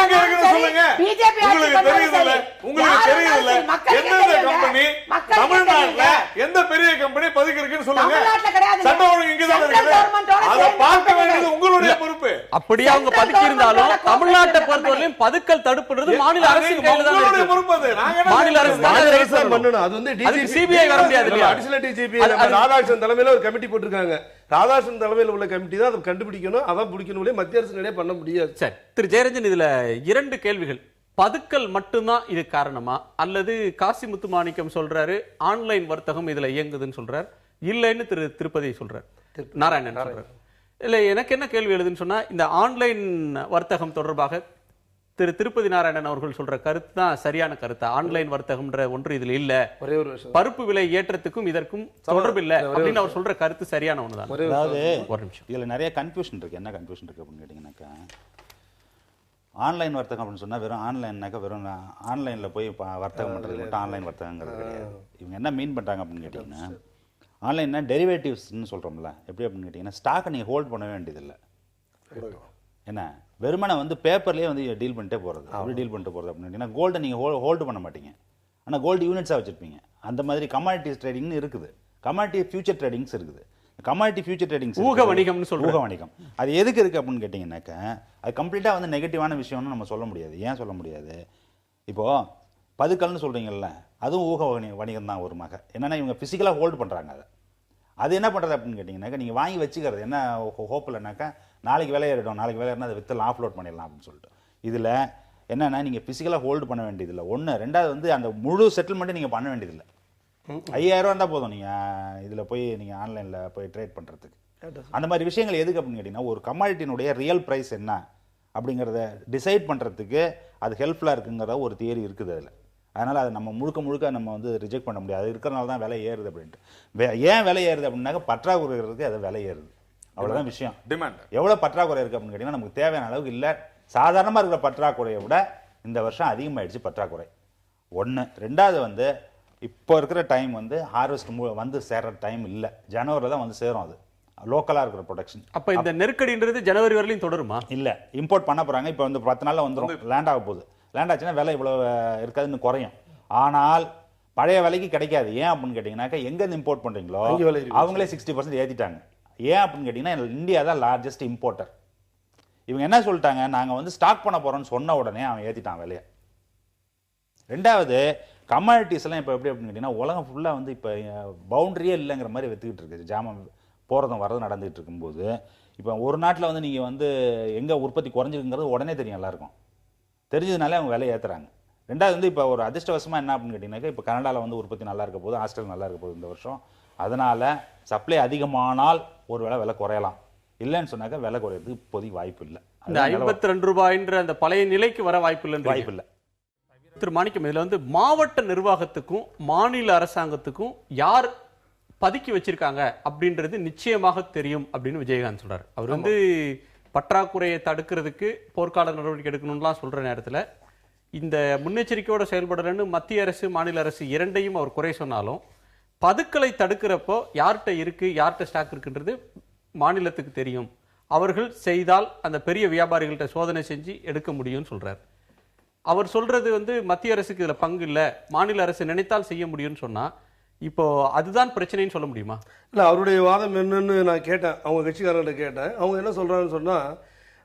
சொல்லுங்க. பிஜேபி உங்களுக்கு தெரியுதுல, உங்களுக்கு தெரியுதுல எந்த கம்பெனி தமிழ்நாட்டுல எந்த பெரிய கம்பெனி பதுக்கி இருக்குன்னு சொல்லுங்க. தமிழ்நாட்டுல கிடையாது. சட்டம் ஒழுங்கு இங்க தான் இருக்கு. அத பார்க்க வேண்டியது உங்களுடைய பொறுப்பு. அப்படியே அவங்க பதுக்கி இருந்தாலும் தமிழ்நாட்டை பொறுத்தவரையிலும் பதுக்கல் தடுப்புறது மாநில அரசு கையில தான் இருக்கு. மாநில அரசு தான் பண்ணணும். அது வந்து சிபிஐ வர முடியாது இல்லையா? அடிஷனல் டிஜிபி ராதாகிருஷ்ணன் தலைமையில ஒரு கமிட்டி போட்டிருக்காங்க. ராதாகிருஷ்ணன் தலைமையில் உள்ள கமிட்டி தான் அதை கண்டுபிடிக்கணும், அதான் பிடிக்கணும். மத்திய அரசு நிறைய பண்ண முடியாது. சரி, திரு ஜெயரஞ்சன், இதுல 2 கேள்விகள். பதுக்கல் மட்டும்தான் இது காரணமா, அல்லது காசி முத்துமாணிக்கம் சொல்றாரு ஆன்லைன் வர்த்தகம் இதுல இயங்குதுன்னு சொல்றாரு, இல்லைன்னு திரு திருப்பதி சொல்றாரு, நாராயணன் சொல்றாரு. இல்ல எனக்கு என்ன கேள்வி எழுதுன்னு சொன்னா, இந்த ஆன்லைன் வர்த்தகம் தொடர்பாக திரு திருப்பதி நாராயணன் அவர்கள் சொல்ற கருத்து தான் சரியான கருத்து. ஆன்லைன் வர்த்தகம்ன்ற ஒன்று இதுல இல்ல, ஒரே ஒரு விஷயம், பருப்பு விலை ஏற்றத்துக்கும் இதற்கும் தொடர்பு இல்ல அப்படின்னு அவர் சொல்ற கருத்து சரியான ஒண்ணுதான். அதாவது ஒரு நிமிஷம், இதுல நிறைய கன்ஃபியூஷன் இருக்கு. என்ன கன்ஃபியூஷன் இருக்கு அப்படின்னு கேட்டீங்கன்னாக்கா, ஆன்லைன் வர்த்தகம் அப்படின்னு சொன்னா வெறும் ஆன்லைன்னாக்கா வெறும் ஆன்லைன்ல போய் வர்த்தகம் பண்றது மட்டும் ஆன்லைன் வர்த்தகங்கிறது கிடையாது. இவங்க என்ன மீன் பண்றாங்க அப்படின்னு கேட்டீங்கன்னா, ஆன்லைன்னா டெரிவேட்டிவ்ஸ்ன்னு சொல்றோம்ல, எப்படி அப்படின்னு கேட்டீங்கன்னா ஸ்டாக்கை நீங்க ஹோல்ட் பண்ண வேண்டியதில்லை. என்ன வெறுமனை வந்து பேப்பர்லேயே வந்து டீல் பண்ணிட்டே போகிறது, அப்படி டீல் பண்ணிட்டு போகிறது அப்படின்னு கேட்டிங்கன்னா, கோல்டை நீங்கள் ஹோல்டு பண்ண மாட்டீங்க, ஆனால் கோல்டு யூனிட்ஸாக வச்சுருப்பீங்க. அந்த மாதிரி கமாடிட்டிஸ் ட்ரேடிங்னு இருக்குது, கமாடிட்டி ஃபியூச்சர் ட்ரேடிங்ஸ் இருக்குது. கமாடிட்டி ஃபியூச்சர் ட்ரேடிங்ஸ் ஊக வணிகம்னு சொல்லுவோம். ஊக வணிகம் அது எதுக்கு இருக்குது அப்படின்னு கேட்டிங்கன்னாக்கா, அது கம்ப்ளீட்டாக வந்து நெகட்டிவான விஷயம்னு நம்ம சொல்ல முடியாது. ஏன் சொல்ல முடியாது? இப்போது பதுக்கல்னு சொல்கிறீங்கல்ல, அதுவும் ஊக வணிகம் தான் ஒரு மக. என்னென்னா இவங்க ஃபிசிக்கலாக ஹோல்டு பண்ணுறாங்க. அது என்ன பண்ணுறது அப்படின்னு கேட்டிங்கனாக்கா, நீங்கள் வாங்கி வச்சுக்கிறது என்ன ஹோப்பில்னாக்கா, நாளைக்கு விலை ஏறிடும், நாளைக்கு விலை ஏறினா அதை விற்று ஆஃப்லோட் பண்ணிடலாம் அப்படின்னு சொல்லிட்டு. இதில் என்னென்னா நீங்கள் ஃபிசிக்கலாக ஹோல்டு பண்ண வேண்டியதில்லை ஒன்று. ரெண்டாவது வந்து அந்த முழு செட்டில்மெண்ட்டை நீங்கள் பண்ண வேண்டியதில்லை. 5000 இருந்தால் போதும் நீங்கள் இதில் போய் நீங்கள் ஆன்லைனில் போய் ட்ரேட் பண்ணுறதுக்கு. அந்த மாதிரி விஷயங்கள் எதுக்கு அப்படின்னு கேட்டிங்கன்னா, ஒரு கமாடிட்டினுடைய ரியல் ப்ரைஸ் என்ன அப்படிங்கிறத டிசைட் பண்ணுறதுக்கு அது ஹெல்ப்ஃபுல்லாக இருக்குங்கிற ஒரு தியரி இருக்குது அதில். அதனால் அதை நம்ம முழுக்க நம்ம வந்து ரிஜெக்ட் பண்ண முடியாது. அது இருக்கிறனால தான் விலை ஏறுது அப்படின்ட்டு. ஏன் விலை ஏறுது அப்படின்னாக்க பற்றாக்குறை இருக்குது, அது விலை ஏறுது, அவ்வளோதான் விஷயம். டிமாண்ட் எவ்வளோ பற்றாக்குறை இருக்குது அப்படின்னு கேட்டிங்கன்னா, நமக்கு தேவையான அளவுக்கு இல்லை, சாதாரணமாக இருக்கிற பற்றாக்குறையை விட இந்த வருஷம் அதிகமாகிடுச்சு பற்றாக்குறை. ஒன்று. ரெண்டாவது வந்து இப்போ இருக்கிற டைம் வந்து ஹார்வெஸ்ட் வந்து சேர்ற டைம் இல்லை, ஜனவரியில் தான் வந்து சேரும். அது லோக்கலாக இருக்கிற ப்ரொடக்ஷன். அப்போ இந்த நெருக்கடின்றது ஜனவரி வரலையும் தொடருமா? இல்லை, இம்போர்ட் பண்ண போகிறாங்க. இப்போ வந்து 10 நாளில் வந்துடும், லேண்ட் ஆக போகுது. லேண்ட் ஆச்சுன்னா விலை இவ்வளோ இருக்காதுன்னு குறையும். ஆனால் பழைய விலைக்கு கிடைக்காது. ஏன் அப்படின்னு கேட்டிங்கன்னாக்கா எங்கேருந்து இம்போர்ட் பண்ணுறீங்களோ அவங்களே 60% ஏற்றிட்டாங்க. ஏன் அப்படின்னு கேட்டிங்கன்னா இந்தியா தான் லார்ஜஸ்ட் இம்போர்ட்டர். இவங்க என்ன சொல்லிட்டாங்க, நாங்கள் வந்து ஸ்டாக் பண்ண போகிறோன்னு சொன்ன உடனே அவன் ஏற்றிட்டான் விலையை. ரெண்டாவது கமாடிட்டிஸ் எல்லாம் இப்போ எப்படி அப்படின்னு கேட்டிங்கன்னா உலகம் ஃபுல்லாக வந்து இப்போ பவுண்டரியே இல்லைங்கிற மாதிரி வெத்துக்கிட்டு இருக்குது. ஜாமான் போகிறதும் வரதும் நடந்துகிட்டு இருக்கும்போது இப்போ ஒரு நாட்டில் வந்து நீங்கள் வந்து எங்கே உற்பத்தி குறைஞ்சிருக்குங்கிறது உடனே தெரியும் எல்லாருக்கும். தெரிஞ்சதுனாலே அவங்க விலையை ஏற்றுறாங்க. ரெண்டாவது வந்து இப்போ ஒரு அதிர்ஷ்டவசமாக என்ன அப்படின்னு கேட்டிங்கனாக்கா இப்போ கனடாவில் வந்து உற்பத்தி நல்லா இருக்க போகுது, ஆஸ்திரேலியா நல்லா இருக்க போகுது இந்த வருஷம். அதனால் சப்ளை அதிகமானால் ஒரு விலை குறையலாம். இல்லைன்னு சொன்னாக்கா விலை குறையிறதுக்கு இப்போதைக்கு வாய்ப்பு இல்லை. அந்த 52 ரூபாய்ன்ற அந்த பழைய நிலைக்கு வர வாய்ப்பு இல்லை. திரு மாணிக்கம், இதில் வந்து மாவட்ட நிர்வாகத்துக்கும் மாநில அரசாங்கத்துக்கும் யார் பதுக்கி வச்சிருக்காங்க அப்படின்றது நிச்சயமாக தெரியும் அப்படின்னு விஜயகாந்த் சொல்றாரு. அவர் வந்து பற்றாக்குறையை தடுக்கிறதுக்கு போர்க்கால நடவடிக்கை எடுக்கணும்லாம் சொல்ற நேரத்தில் இந்த முன்னெச்சரிக்கையோட செயல்படலன்னு மத்திய அரசு மாநில அரசு இரண்டையும் அவர் குறை சொன்னாலும் பதுக்களை தடுக்கிறப்போ யார்கிட்ட இருக்கு யார்கிட்ட ஸ்டாக் இருக்குன்றது மாநிலத்துக்கு தெரியும். அவர்கள் செய்தால் அந்த பெரிய வியாபாரிகள்கிட்ட சோதனை செஞ்சு எடுக்க முடியும்னு சொல்றாரு. அவர் சொல்றது வந்து மத்திய அரசுக்கு இதுல பங்கு இல்லை, மாநில அரசு நினைத்தால் செய்ய முடியும்னு சொன்னா இப்போ அதுதான் பிரச்சனைன்னு சொல்ல முடியுமா? இல்லை, அவருடைய வாதம் என்னன்னு நான் கேட்டேன், அவங்க கட்சிக்காரர்கிட்ட கேட்டேன். அவங்க என்ன சொல்றாங்கன்னு சொன்னா,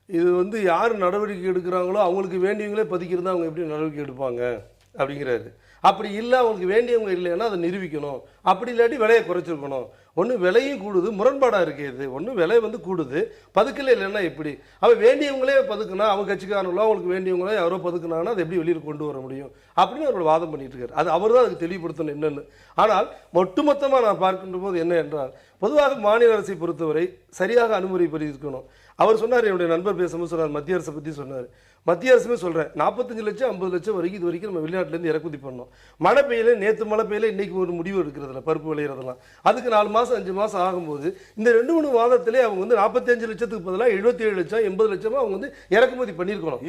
இது வந்து யார் நடவடிக்கை எடுக்கிறாங்களோ அவங்களுக்கு வேண்டியவங்களே பதுக்கியிருந்தா அவங்க எப்படி நடவடிக்கை எடுப்பாங்க அப்படிங்கிறாரு. அப்படி இல்லை, அவங்களுக்கு வேண்டியவங்க இல்லைன்னா அதை நிரூபிக்கணும். அப்படி இல்லாட்டி விலையை குறைச்சிருக்கணும். ஒன்று விலையும் கூடுது, முரண்பாடாக இருக்குது. ஒன்று விலை வந்து கூடுது, பதுக்கல இல்லைன்னா எப்படி? அவன் வேண்டியவங்களே பதுக்குனா, அவங்க கட்சிக்காரங்களோ அவங்களுக்கு வேண்டியவங்களோ யாரோ பதுக்குனாங்கன்னா அதை எப்படி வெளியில் கொண்டு வர முடியும் அப்படின்னு அவரோட வாதம் பண்ணிட்டு இருக்காரு. அது அவர் தான் அதுக்கு தெளிவுபடுத்தணும் என்னென்னு. ஆனால் ஒட்டுமொத்தமாக நான் பார்க்கின்ற போது என்ன என்றால், பொதுவாக மாநில அரசை பொறுத்தவரை சரியாக அனுமதி பெறி இருக்கணும். அவர் சொன்னார், என்னுடைய நண்பர் பேசும்போது சொன்னார், மத்திய அரசை பற்றி சொன்னார். மத்திய அரசுமே சொல்கிறேன், 45 லட்சம் 50 லட்சம் வரைக்கும் இது வரைக்கும் நம்ம வெளிநாட்டிலேருந்து இறக்குமதி பண்ணோம். மழை பெய்யல, நேற்று மழை பெய்யல, இன்னைக்கு ஒரு முடிவு எடுக்கிறதுல பருப்பு விளையிறதெல்லாம் அதுக்கு 4 மாதம் 5 மாதம் ஆகும்போது இந்த 2-3 மாதத்திலே அவங்க வந்து 45 லட்சத்துக்கு பதிலாக 77 லட்சம் 80 லட்சமா அவங்க வந்து இறக்குமதி பண்ணியிருக்கணும்.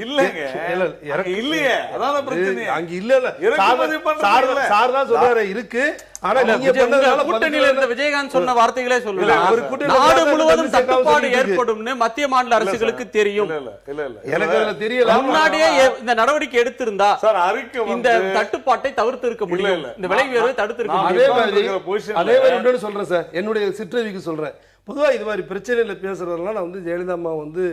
அங்க இல்ல சார் தான் சொல்றாரு இருக்கு. ஆனா விஜயகாந்த் சொன்ன வார்த்தைகளே சொல்லுங்க, நாடு முழுவதும் தட்டுப்பாடு ஏற்படும்னு மத்திய மாநில அரசுகளுக்கு தெரியும். எனக்கு தெரியல, முன்னாடியே இந்த நடவடிக்கை எடுத்திருந்தா இந்த தட்டுப்பாட்டை தவிர்த்து இருக்க முடியும், இந்த விலை உயர்வை தடுத்து இருக்க முடியும். அதே மாதிரி சொல்றேன் சார், என்னுடைய சிற்றறிவுக்கு சொல்றேன். பொதுவா இது மாதிரி பிரச்சனையில பேசுறதெல்லாம் நான் வந்து ஜெயலலிதா அம்மா வந்து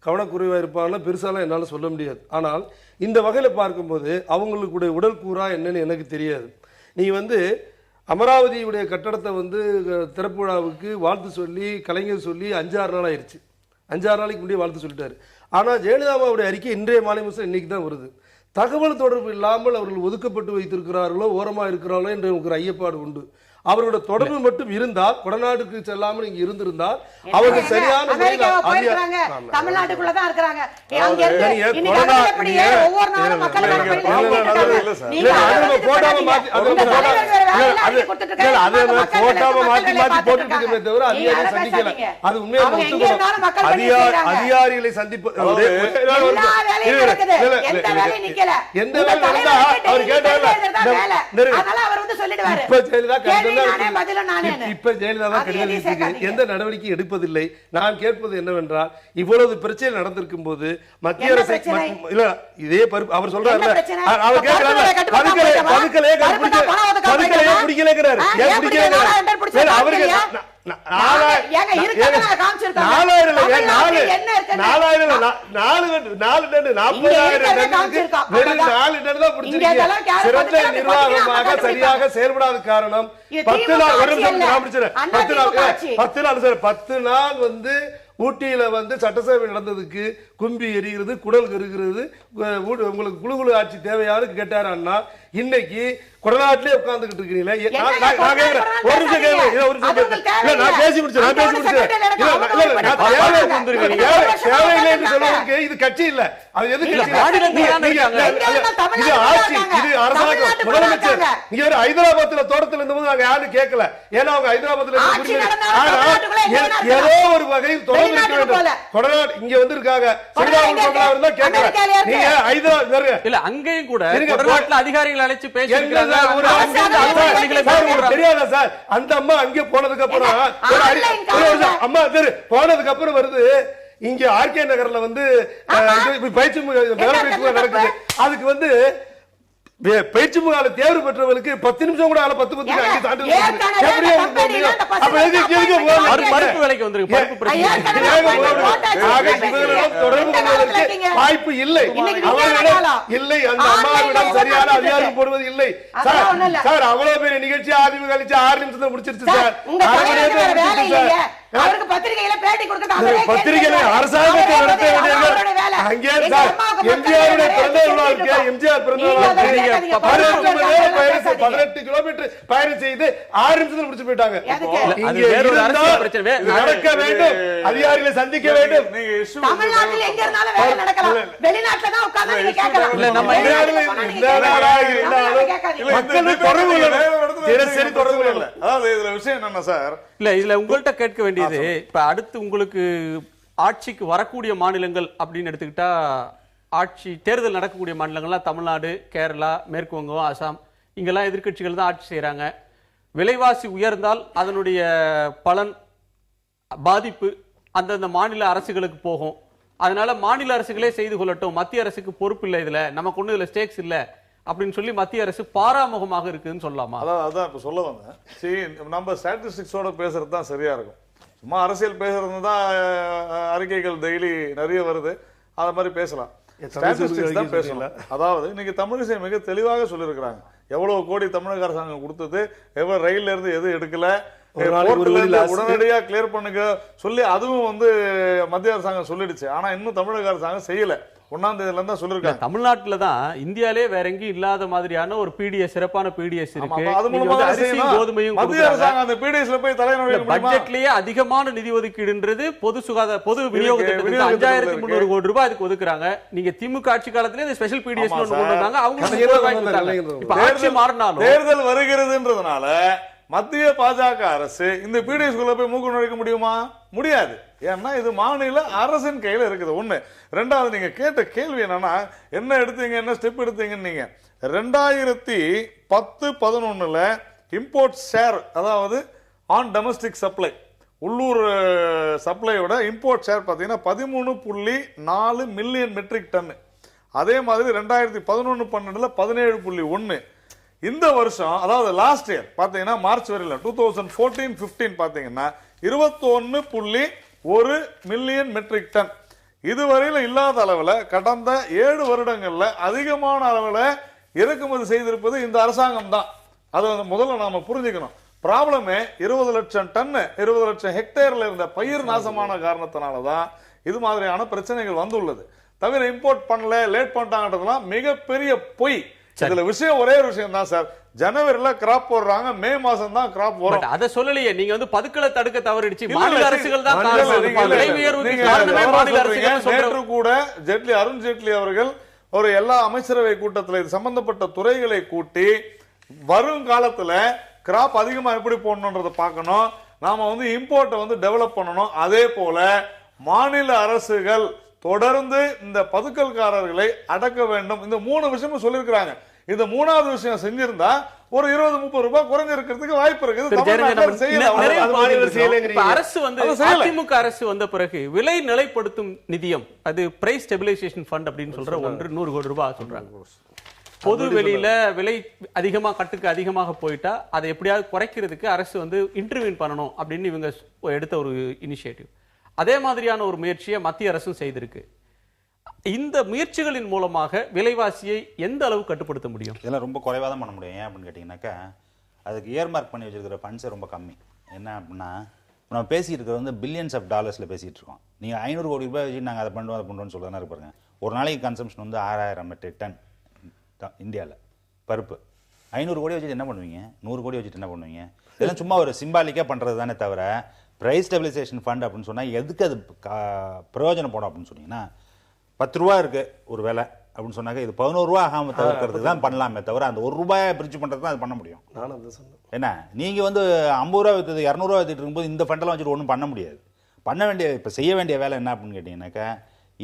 கவனக்குறைவா இருப்பாங்கன்னா பெருசாலாம் என்னால் சொல்ல முடியாது. ஆனால் இந்த வகையில பார்க்கும்போது அவங்களுடைய உடல் கூறா என்னன்னு எனக்கு தெரியாது. நீ வந்து அமராவதியுடைய கட்டடத்தை வந்து திறப்பு விழாவுக்கு வாழ்த்து சொல்லி கலைஞர் சொல்லி 5-6 நாள் ஆயிடுச்சு. 5-6 நாளைக்கு முன்னாடியே வாழ்த்து சொல்லிட்டாரு. ஆனால் ஜெயலலிதாவுடைய அறிக்கை இன்றைய மாலை முழுசும் இன்னைக்கு தான் வருது. தகவல் தொடர்பு இல்லாமல் அவர்கள் ஒதுக்கப்பட்டு வைத்திருக்கிறார்களோ ஓரமாக இருக்கிறார்களோ என்று எனக்கு ஒரு ஐயப்பாடு உண்டு. அவரோட தொடர்பு மட்டும் இருந்தால், கொடநாடுக்கு செல்லாமல் இங்க இருந்திருந்தால் அவர்கள் சரியான தமிழ்நாட்டுக்குள்ள தான் இருக்காங்க. அதிகாரிகளை சந்திப்பு இப்ப ஜெயலலிதா எந்த நடவடிக்கை எடுப்பதில்லை. நான் கேட்பது என்னவென்றால், இவ்வளவு பிரச்சனை நடந்திருக்கும் போது மத்திய அரசு இல்ல இதே அவர் சொல்றாரு, அவர் கேட்கிறாரு பதுக்கலே பிடிக்கலைங்கிறாரு. அவருக்கு 4 நிர்வாகமாக சரியாக செயல்படாத காரணம் 10 நாள் வந்து ஊட்டியில வந்து சட்டசபை நடந்ததுக்கு கும்பி எரிகிறது, குடல் கருகிறது, உங்களுக்கு குழு ஆட்சி தேவையானு கேட்டாரு அண்ணா. இன்னைக்கு கொடநாட்டிலே உட்கார்ந்துகிட்டு இருக்கீங்களே. இது கட்சி இல்ல, அது எது முதலமைச்சர் இங்க ஹைதராபாத்ல தோட்டத்தில் இருந்தபோது நாங்க யாரும் கேட்கல. ஏன்னா அவங்க ஹைதராபாத்ல ஏதோ ஒரு வகையில் இருக்க வேண்டும். கொடநாடு இங்க வந்து இருக்காங்க. சிறுதாவூர் பங்களா இருந்தா கேட்கல. நீங்க ஹைதராபாத் இல்ல அங்கேயும் கூட கொடநாட்டுல அதிகாரிகள் அழைச்சு பேசிருக்காங்க. தெரியாதா சார்? அந்த அம்மா அங்கே போனதுக்கு அப்புறம் அம்மா போனதுக்கு அப்புறம் வருது இங்க ஆர்கே நகர்ல வந்து பயிற்சி நடக்குது. அதுக்கு வந்து பயிற்சி முகால தேர்வு பெற்றவர்களுக்கு 10 நிமிஷம் கூட 10 வாய்ப்பு இல்லை. இல்லை அந்த அம்மாவிடம் சரியான அதிகாரம் போடுவது இல்லை சார். அவ்வளவு பெரிய நிகழ்ச்சி அதிமுக 6 நிமிஷத்துல முடிச்சிருச்சு சார். பத்திரிகையில அரசாங்கத்தை நடத்த வேண்டியது அங்கே சார். எம்ஜிஆருடைய பிறந்த விழாவுக்கு எம்ஜிஆர் பிறந்த விழாவுக்கு 18 கிலோமீட்டர் பயணம் செய்து 6 நிமிஷத்துல முடிச்சு போயிட்டாங்க. நடக்க வேண்டும், அதிகாரிகளை சந்திக்க வேண்டும். தமிழ்நாட்டில் எங்க இருந்தாலும் வேலை நடக்கலாம், வெளிநாட்டுல தான் உட்கார்ந்து நீங்க கேட்கலாம். இல்ல நம்ம மக்கள் தொடர்பு தினசரி தொடர்பு இல்ல. அதாவது இதுல விஷயம் என்னன்னா சார், இல்ல இதுல உங்கள்கிட்ட கேட்க வேண்டியது, இப்ப அடுத்து உங்களுக்கு ஆட்சிக்கு வரக்கூடிய மாநிலங்கள் அப்படின்னு எடுத்துக்கிட்டா, ஆட்சி தேர்தல் நடக்கக்கூடிய மாநிலங்கள்லாம் தமிழ்நாடு, கேரளா, மேற்கு வங்கம், அசாம், இங்கெல்லாம் எதிர்க்கட்சிகள் தான் ஆட்சி செய்யறாங்க. விலைவாசி உயர்ந்தால் அதனுடைய பலன் பாதிப்பு அந்தந்த மாநில அரசுகளுக்கு போகும். அதனால மாநில அரசுகளே செய்து கொள்ளட்டும், மத்திய அரசுக்கு பொறுப்பு இல்லை, இதுல நமக்கு ஒண்ணு இதுல ஸ்டேக்ஸ் இல்ல அப்படின்னு சொல்லி மத்திய அரசு பாராமுகமாக இருக்குன்னு சொல்லலாமா? அதான் இப்ப சொல்ல வந்தேன். சரி, நம்ம ஸ்டாட்டிஸ்டிக்ஸோட பேசுறது தான் சரியா இருக்கும். சும்மா அரசியல் பேசுறது தான் அறிக்கைகள் டெய்லி நிறைய வருது, அத மாதிரி பேசலாம். ஸ்டாட்டிஸ்டிக்ஸ் தான் பேசலாம். அதாவது இன்னைக்கு தமிழிசை மிக தெளிவாக சொல்லியிருக்கிறாங்க. எவ்வளவு கோடி தமிழக அரசாங்கம் கொடுத்தது, எவ்வளவு ரயில்ல இருந்து எது எடுக்கல, உடனடியா கிளியர் பண்ணுங்க சொல்லி அதுவும் வந்து மத்திய அரசாங்கம் சொல்லிடுச்சு. ஆனா இன்னும் தமிழக அரசாங்கம் செய்யல. 1ஆம் தேதியில இருந்தா சொல்லிருக்காங்க. தமிழ்நாட்டுல தான் இந்தியாலே வேற எங்கேயும் இல்லாத மாதிரியான ஒரு பிடிஎஸ், சிறப்பான பிடிஎஸ் இருக்கு. அது மூலமா கோதுமையும் மத்திய அரசாங்கம் அந்த பிடிஎஸ்ல போய் தலைநகர் பட்ஜெட்லயே அதிகமான நிதி ஒதுக்கீடுன்றது பொது சுகாதார பொது விநியோக திட்டத்துக்கு 5300 கோடி ரூபாய் அதுக்கு ஒதுக்குறாங்க. நீங்க திமுக ஆட்சி காலத்திலே இந்த ஸ்பெஷல் பிடிஎஸ் கொண்டு வந்தாங்க. அவங்க ஆட்சி மாறினாலும் தேர்தல் வருகிறதுன்றதுனால மத்திய பாஜக அரசு இந்த பிடிஎஸ்குள்ள போய் மூக்கு நுழைக்க முடியுமா? முடியாது. ஏன்னா இது மாநில அரசின் கையில இருக்குது. ஒண்ணு. ரெண்டாவது, நீங்க கேட்ட கேள்வி என்னன்னா, என்ன எடுத்தீங்க, என்ன ஸ்டெப் எடுத்தீங்கன்னு. நீங்க 2010-11 இம்போர்ட் ஷேர், அதாவது ஆன் டொமஸ்டிக் சப்ளை, உள்ளூர் சப்ளையோட இம்போர்ட் ஷேர் பாத்தீங்கன்னா 13.4 மில்லியன் மெட்ரிக் டன். அதே மாதிரி 2011-12 17.1. இந்த வருஷம், அதாவது லாஸ்ட் இயர் பாத்தீங்கன்னா மார்ச் வரையில 2014-15 பாத்தீங்கன்னா 21.1 மில்லியன் மெட்ரிக் டன். இதுவரையில இல்லாத அளவுல கடந்த 7 வருடங்கள்ல அதிகமான அளவுல இறக்குமதி செய்திருப்பது இந்த அரசாங்கம் தான். அதை முதல்ல நாம புரிஞ்சுக்கணும். ப்ராப்ளமே 20 லட்சம் டன், 20 லட்சம் ஹெக்டேர்ல இருந்த பயிர் நாசமான காரணத்தினாலதான் இது மாதிரியான பிரச்சனைகள் வந்துள்ளது. தவிர இம்போர்ட் பண்ணல, லேட் பண்ணிட்டாங்கன்றதுலாம் மிகப்பெரிய பொய். இதுல விஷயம் ஒரே ஒரு விஷயம் தான் சார். ஜனவரில கிராப் போடுறாங்க, மே மாசம் தான் கிராப் வரும். அத சொல்லலையே நீங்க வந்து பதுக்களை தடுக்க தவறிடுச்சு. மாநில அரசுகள் தான் நேற்று கூட அருண் ஜேட்லி அவர்கள் ஒரு எல்லா அமைச்சரவை கூட்டத்தில் இது சம்பந்தப்பட்ட துறைகளை கூட்டி வருங்காலத்துல கிராப் அதிகமா எப்படி போடணும்ன்றத பார்க்கணும். நாம வந்து இம்போர்ட்டை வந்து டெவலப் பண்ணணும். அதே போல மாநில அரசுகள் தொடர்ந்து இந்த பதுக்கல்காரர்களை அடக்க வேண்டும். இந்த 3 விஷயமும் சொல்லிருக்காங்க. இந்த 3வது விஷயம் செஞ்சிருந்தா ஒரு 20-30 ரூபாய் குறைஞ்சிருக்கிறதுக்கு வாய்ப்பு இருக்குது. அரசு வந்து அதிமுக அரசு வந்த பிறகு விலை நிலைப்படுத்தும் நிதியம், அது பிரைஸ் ஸ்டெபிலைசேஷன் ஃபண்ட் அப்படின்னு சொல்ற 100 கோடி ரூபாய் சொல்றாங்க. பொது வெளியில விலை அதிகமா கட்டுக்கு அதிகமாக போயிட்டா அதை எப்படியாவது குறைக்கிறதுக்கு அரசு வந்து இன்டர்வீன் பண்ணணும் அப்படின்னு இவங்க எடுத்த ஒரு இனிஷியேட்டிவ். அதே மாதிரியான ஒரு முயற்சியை மத்திய அரசும் செய்திருக்கு. இந்த முயற்சிகளின் மூலமாக விலைவாசியை எந்த அளவு கட்டுப்படுத்த முடியும்? இதெல்லாம் ரொம்ப குறைவாக தான் பண்ண முடியும். ஏன் அப்படின்னு கேட்டிங்கனாக்கா, அதுக்கு இயர்மார்க் பண்ணி வச்சிருக்கிற ஃபண்ட்ஸை ரொம்ப கம்மி. என்ன அப்படின்னா, நம்ம பேசிட்டு இருக்கிறது வந்து பில்லியன்ஸ் ஆஃப் டாலர்ஸில் பேசிகிட்டு இருக்கோம். நீங்கள் 500 கோடி ரூபாய் வச்சு நாங்கள் அதை பண்ணுறோம்னு சொல்கிறதா இருப்பாருங்க. ஒரு நாளைக்கு கன்சம்ஷன் வந்து 6000 மெட்ரிக் டன் இந்தியாவில் பருப்பு. 500 கோடி வச்சுட்டு என்ன பண்ணுவீங்க? 100 கோடி வச்சுட்டு என்ன பண்ணுவீங்க? இதெல்லாம் சும்மா ஒரு சிம்பாலிக்காக பண்ணுறது தானே தவிர, ப்ரைஸ் ஸ்டெபிலைசேஷன் ஃபண்ட் அப்படின்னு சொன்னால் எதுக்கு அது பிரயோஜனம் போடும் அப்படின்னு சொன்னீங்கன்னா, 10 ரூபா இருக்கு ஒரு விலை அப்படின்னு சொன்னாக்க இது 11 ரூபா ஆகாம தவிர்க்கிறதுக்கு தான் பண்ணலாமே தவிர, அந்த 1 ரூபாயை பிரிச்சு பண்றது தான் அது பண்ண முடியும். என்ன நீங்க வந்து 50 ரூபா விற்றது 200 ரூபா வித்துட்டு இருக்கும்போது இந்த ஃபண்டெல்லாம் வச்சுட்டு ஒன்றும் பண்ண முடியாது. இப்போ செய்ய வேண்டிய வேலை என்ன அப்படின்னு கேட்டிங்கனாக்கா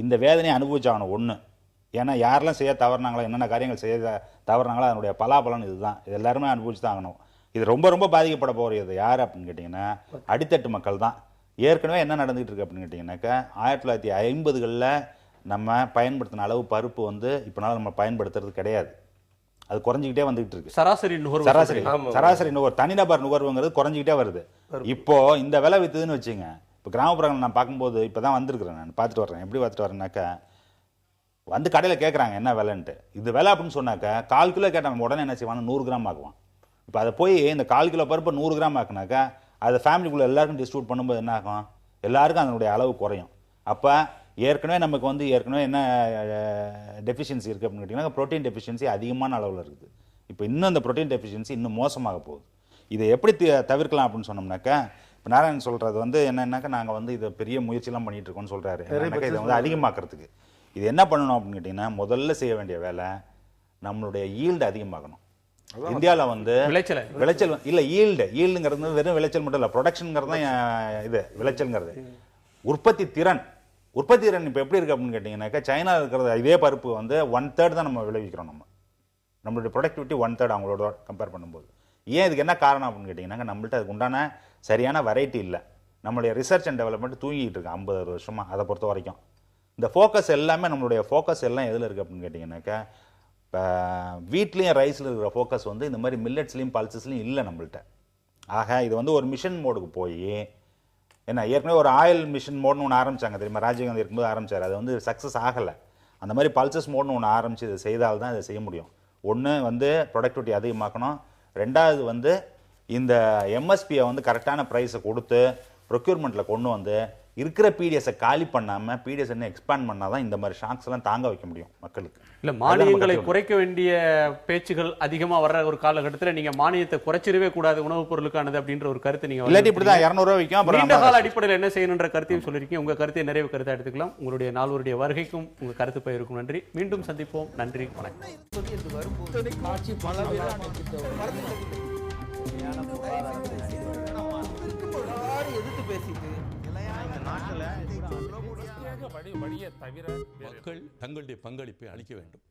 இந்த வேதனையை அனுபவிச்சாகணும் ஒன்று. ஏன்னா யாரெல்லாம் செய்ய தவறுனாங்களோ, என்னென்ன காரியங்கள் செய்ய தவறுனாங்களோ அதனுடைய பலாபலன் இதுதான். இது எல்லாருமே அனுபவிச்சு தான் ஆகணும். இது ரொம்ப ரொம்ப பாதிக்கப்பட போகிறது யார் அப்படின்னு கேட்டிங்கன்னா அடித்தட்டு மக்கள் தான். ஏற்கனவே என்ன நடந்துகிட்டு இருக்கு அப்படின்னு கேட்டிங்கனாக்கா 1950களில் நம்ம பயன்படுத்தின அளவு பருப்பு வந்து இப்போனால நம்ம பயன்படுத்துறது கிடையாது. அது குறைஞ்சிக்கிட்டே வந்துகிட்டு இருக்கு. சராசரி நுகர்வு சராசரி நுகர்வு, தனிநபர் நுகர்வுங்கிறது குறைஞ்சிக்கிட்டே வருது. இப்போ இந்த விலை வித்துதுன்னு வச்சுங்க. இப்போ கிராமப்புறங்கள் நான் பார்க்கும்போது இப்போ தான் வந்திருக்கிறேன், நான் பார்த்துட்டு வர்றேன். எப்படி பார்த்துட்டு வரேன்னாக்கா வந்து கடையில் கேட்குறாங்க என்ன விலைன்ட்டு. இது விலை அப்படின்னு சொன்னாக்கா 1/4 கிலோ கேட்டால் உடனே என்ன செய்வாங்க, 100 கிராம் ஆக்குவான். இப்போ அதை போய் இந்த 1/4 கிலோ பருப்பை 100 கிராம் ஆக்குனாக்கா அதை ஃபேமிலிக்குள்ளே எல்லாருக்கும் டிஸ்ட்ரிபியூட் பண்ணும்போது என்ன ஆகும், எல்லாருக்கும் அதனுடைய அளவு குறையும். அப்போ ஏற்கனவே நமக்கு வந்து என்ன டெஃபிஷியன்சி இருக்குது அப்படின்னு கேட்டிங்கன்னா ப்ரோட்டீன் டெஃபிஷியன்சி அதிகமான அளவில் இருக்குது. இப்போ இன்னும் அந்த ப்ரோட்டீன் டெஃபிஷியன்சி இன்னும் மோசமாக போகுது. இதை எப்படி தவிர்க்கலாம் அப்படின்னு சொன்னோம்னாக்கா இப்போ நாராயணன் சொல்கிறது வந்து என்னன்னாக்கா நாங்கள் வந்து இதை பெரிய முயற்சியெல்லாம் பண்ணிகிட்டு இருக்கோம்னு சொல்கிறாரு. இதை வந்து அதிகமாக்குறதுக்கு இது என்ன பண்ணணும் அப்படின்னு கேட்டிங்கன்னா முதல்ல செய்ய வேண்டிய வேலை நம்மளுடைய ஈல்டு அதிகமாகணும். இந்தியாவில் வந்து விளைச்சல் இல்லை, ஈல்டுங்கிறது வெறும் விளைச்சல் மட்டும் இல்லை, ப்ரொடக்ஷனுங்கிறது தான் இது விளைச்சல்ங்கிறது. உற்பத்தி திறன் இப்போ எப்படி இருக்குது அப்படின்னு கேட்டிங்கன்னாக்கா சைனாவில் இருக்கிறது இதே பருப்பு வந்து 1/3 தான் நம்ம விளைவிக்கிறோம். நம்மளுடைய ப்ரொடக்டிவிட்டி 1/3 அவங்களோட கம்பேர் பண்ணும்போது. ஏன் இதுக்கு என்ன காரணம் அப்படின்னு கேட்டிங்கன்னாக்கா நம்மள்ட்ட அதுக்கு உண்டான சரியான வெரைட்டி இல்லை. நம்மளுடைய ரிசர்ச் அண்ட் டெவலப்மெண்ட் தூங்கிட்டு இருக்கு 50 வருஷமாக. அதை பொறுத்த வரைக்கும் இந்த ஃபோக்கஸ் எல்லாமே நம்மளுடைய ஃபோக்கஸ் எல்லாம் எதில் இருக்குது அப்படின்னு கேட்டிங்கன்னாக்கா இப்போ வீட்லேயும் ரைஸில் இருக்கிற ஃபோக்கஸ் வந்து இந்த மாதிரி மில்லட்ஸ்லையும் பல்சஸ்லையும் இல்லை நம்மள்ட்ட. ஆக இது வந்து ஒரு மிஷன் மோடுக்கு போய் என்ன ஏற்கனவே ஒரு ஆயில் மிஷன் மோட்னு ஒன்று ஆரம்பித்தாங்க தெரியுமா, ராஜீவ்காந்தி இருக்கும்போது ஆரம்பித்தார். அது வந்து சக்ஸஸ் ஆகலை. அந்த மாதிரி பல்சஸ் மோட்னு ஒன்று ஆரம்பித்து இதை செய்தால்தான் இதை செய்ய முடியும். ஒன்று வந்து ப்ரொடக்டிவிட்டி அதிகமாக்கணும், ரெண்டாவது வந்து இந்த எம்எஸ்பியை வந்து கரெக்டான ப்ரைஸை கொடுத்து ப்ரொக்யூர்மெண்ட்டில் கொண்டு வந்து இருக்கிற பிடிஎஸை காலி பண்ணாமல் பிடிஎஸ் என்ன எக்ஸ்பேண்ட் பண்ணால் தான் இந்த மாதிரி ஷாக்ஸ் எல்லாம் தாங்க வைக்க முடியும் மக்களுக்கு. இல்லை மானியங்களை குறைக்க வேண்டிய பேச்சுகள் அதிகமாக வர்ற ஒரு காலகட்டத்தில் நீங்கள் மானியத்தை குறைச்சிடவே கூடாது உணவுப் பொருளுக்கானது அப்படின்ற ஒரு கருத்து நீங்கள் இல்லாட்டி இப்படி தான் 200 ரூபா வைக்கும். அப்புறம் நீண்ட கால அடிப்படையில் என்ன செய்யணுன்ற கருத்தையும் சொல்லியிருக்கீங்க. உங்கள் கருத்தை நிறைய கருத்தை எடுத்துக்கலாம். உங்களுடைய நால்வருடைய வருகைக்கும் உங்கள் கருத்து பயிருக்கும் நன்றி. மீண்டும் சந்திப்போம். நன்றி, வணக்கம். எதிர்த்து பேசிட்டு மக்கள் தங்களுடைய பங்களிப்பை அளிக்க வேண்டும்.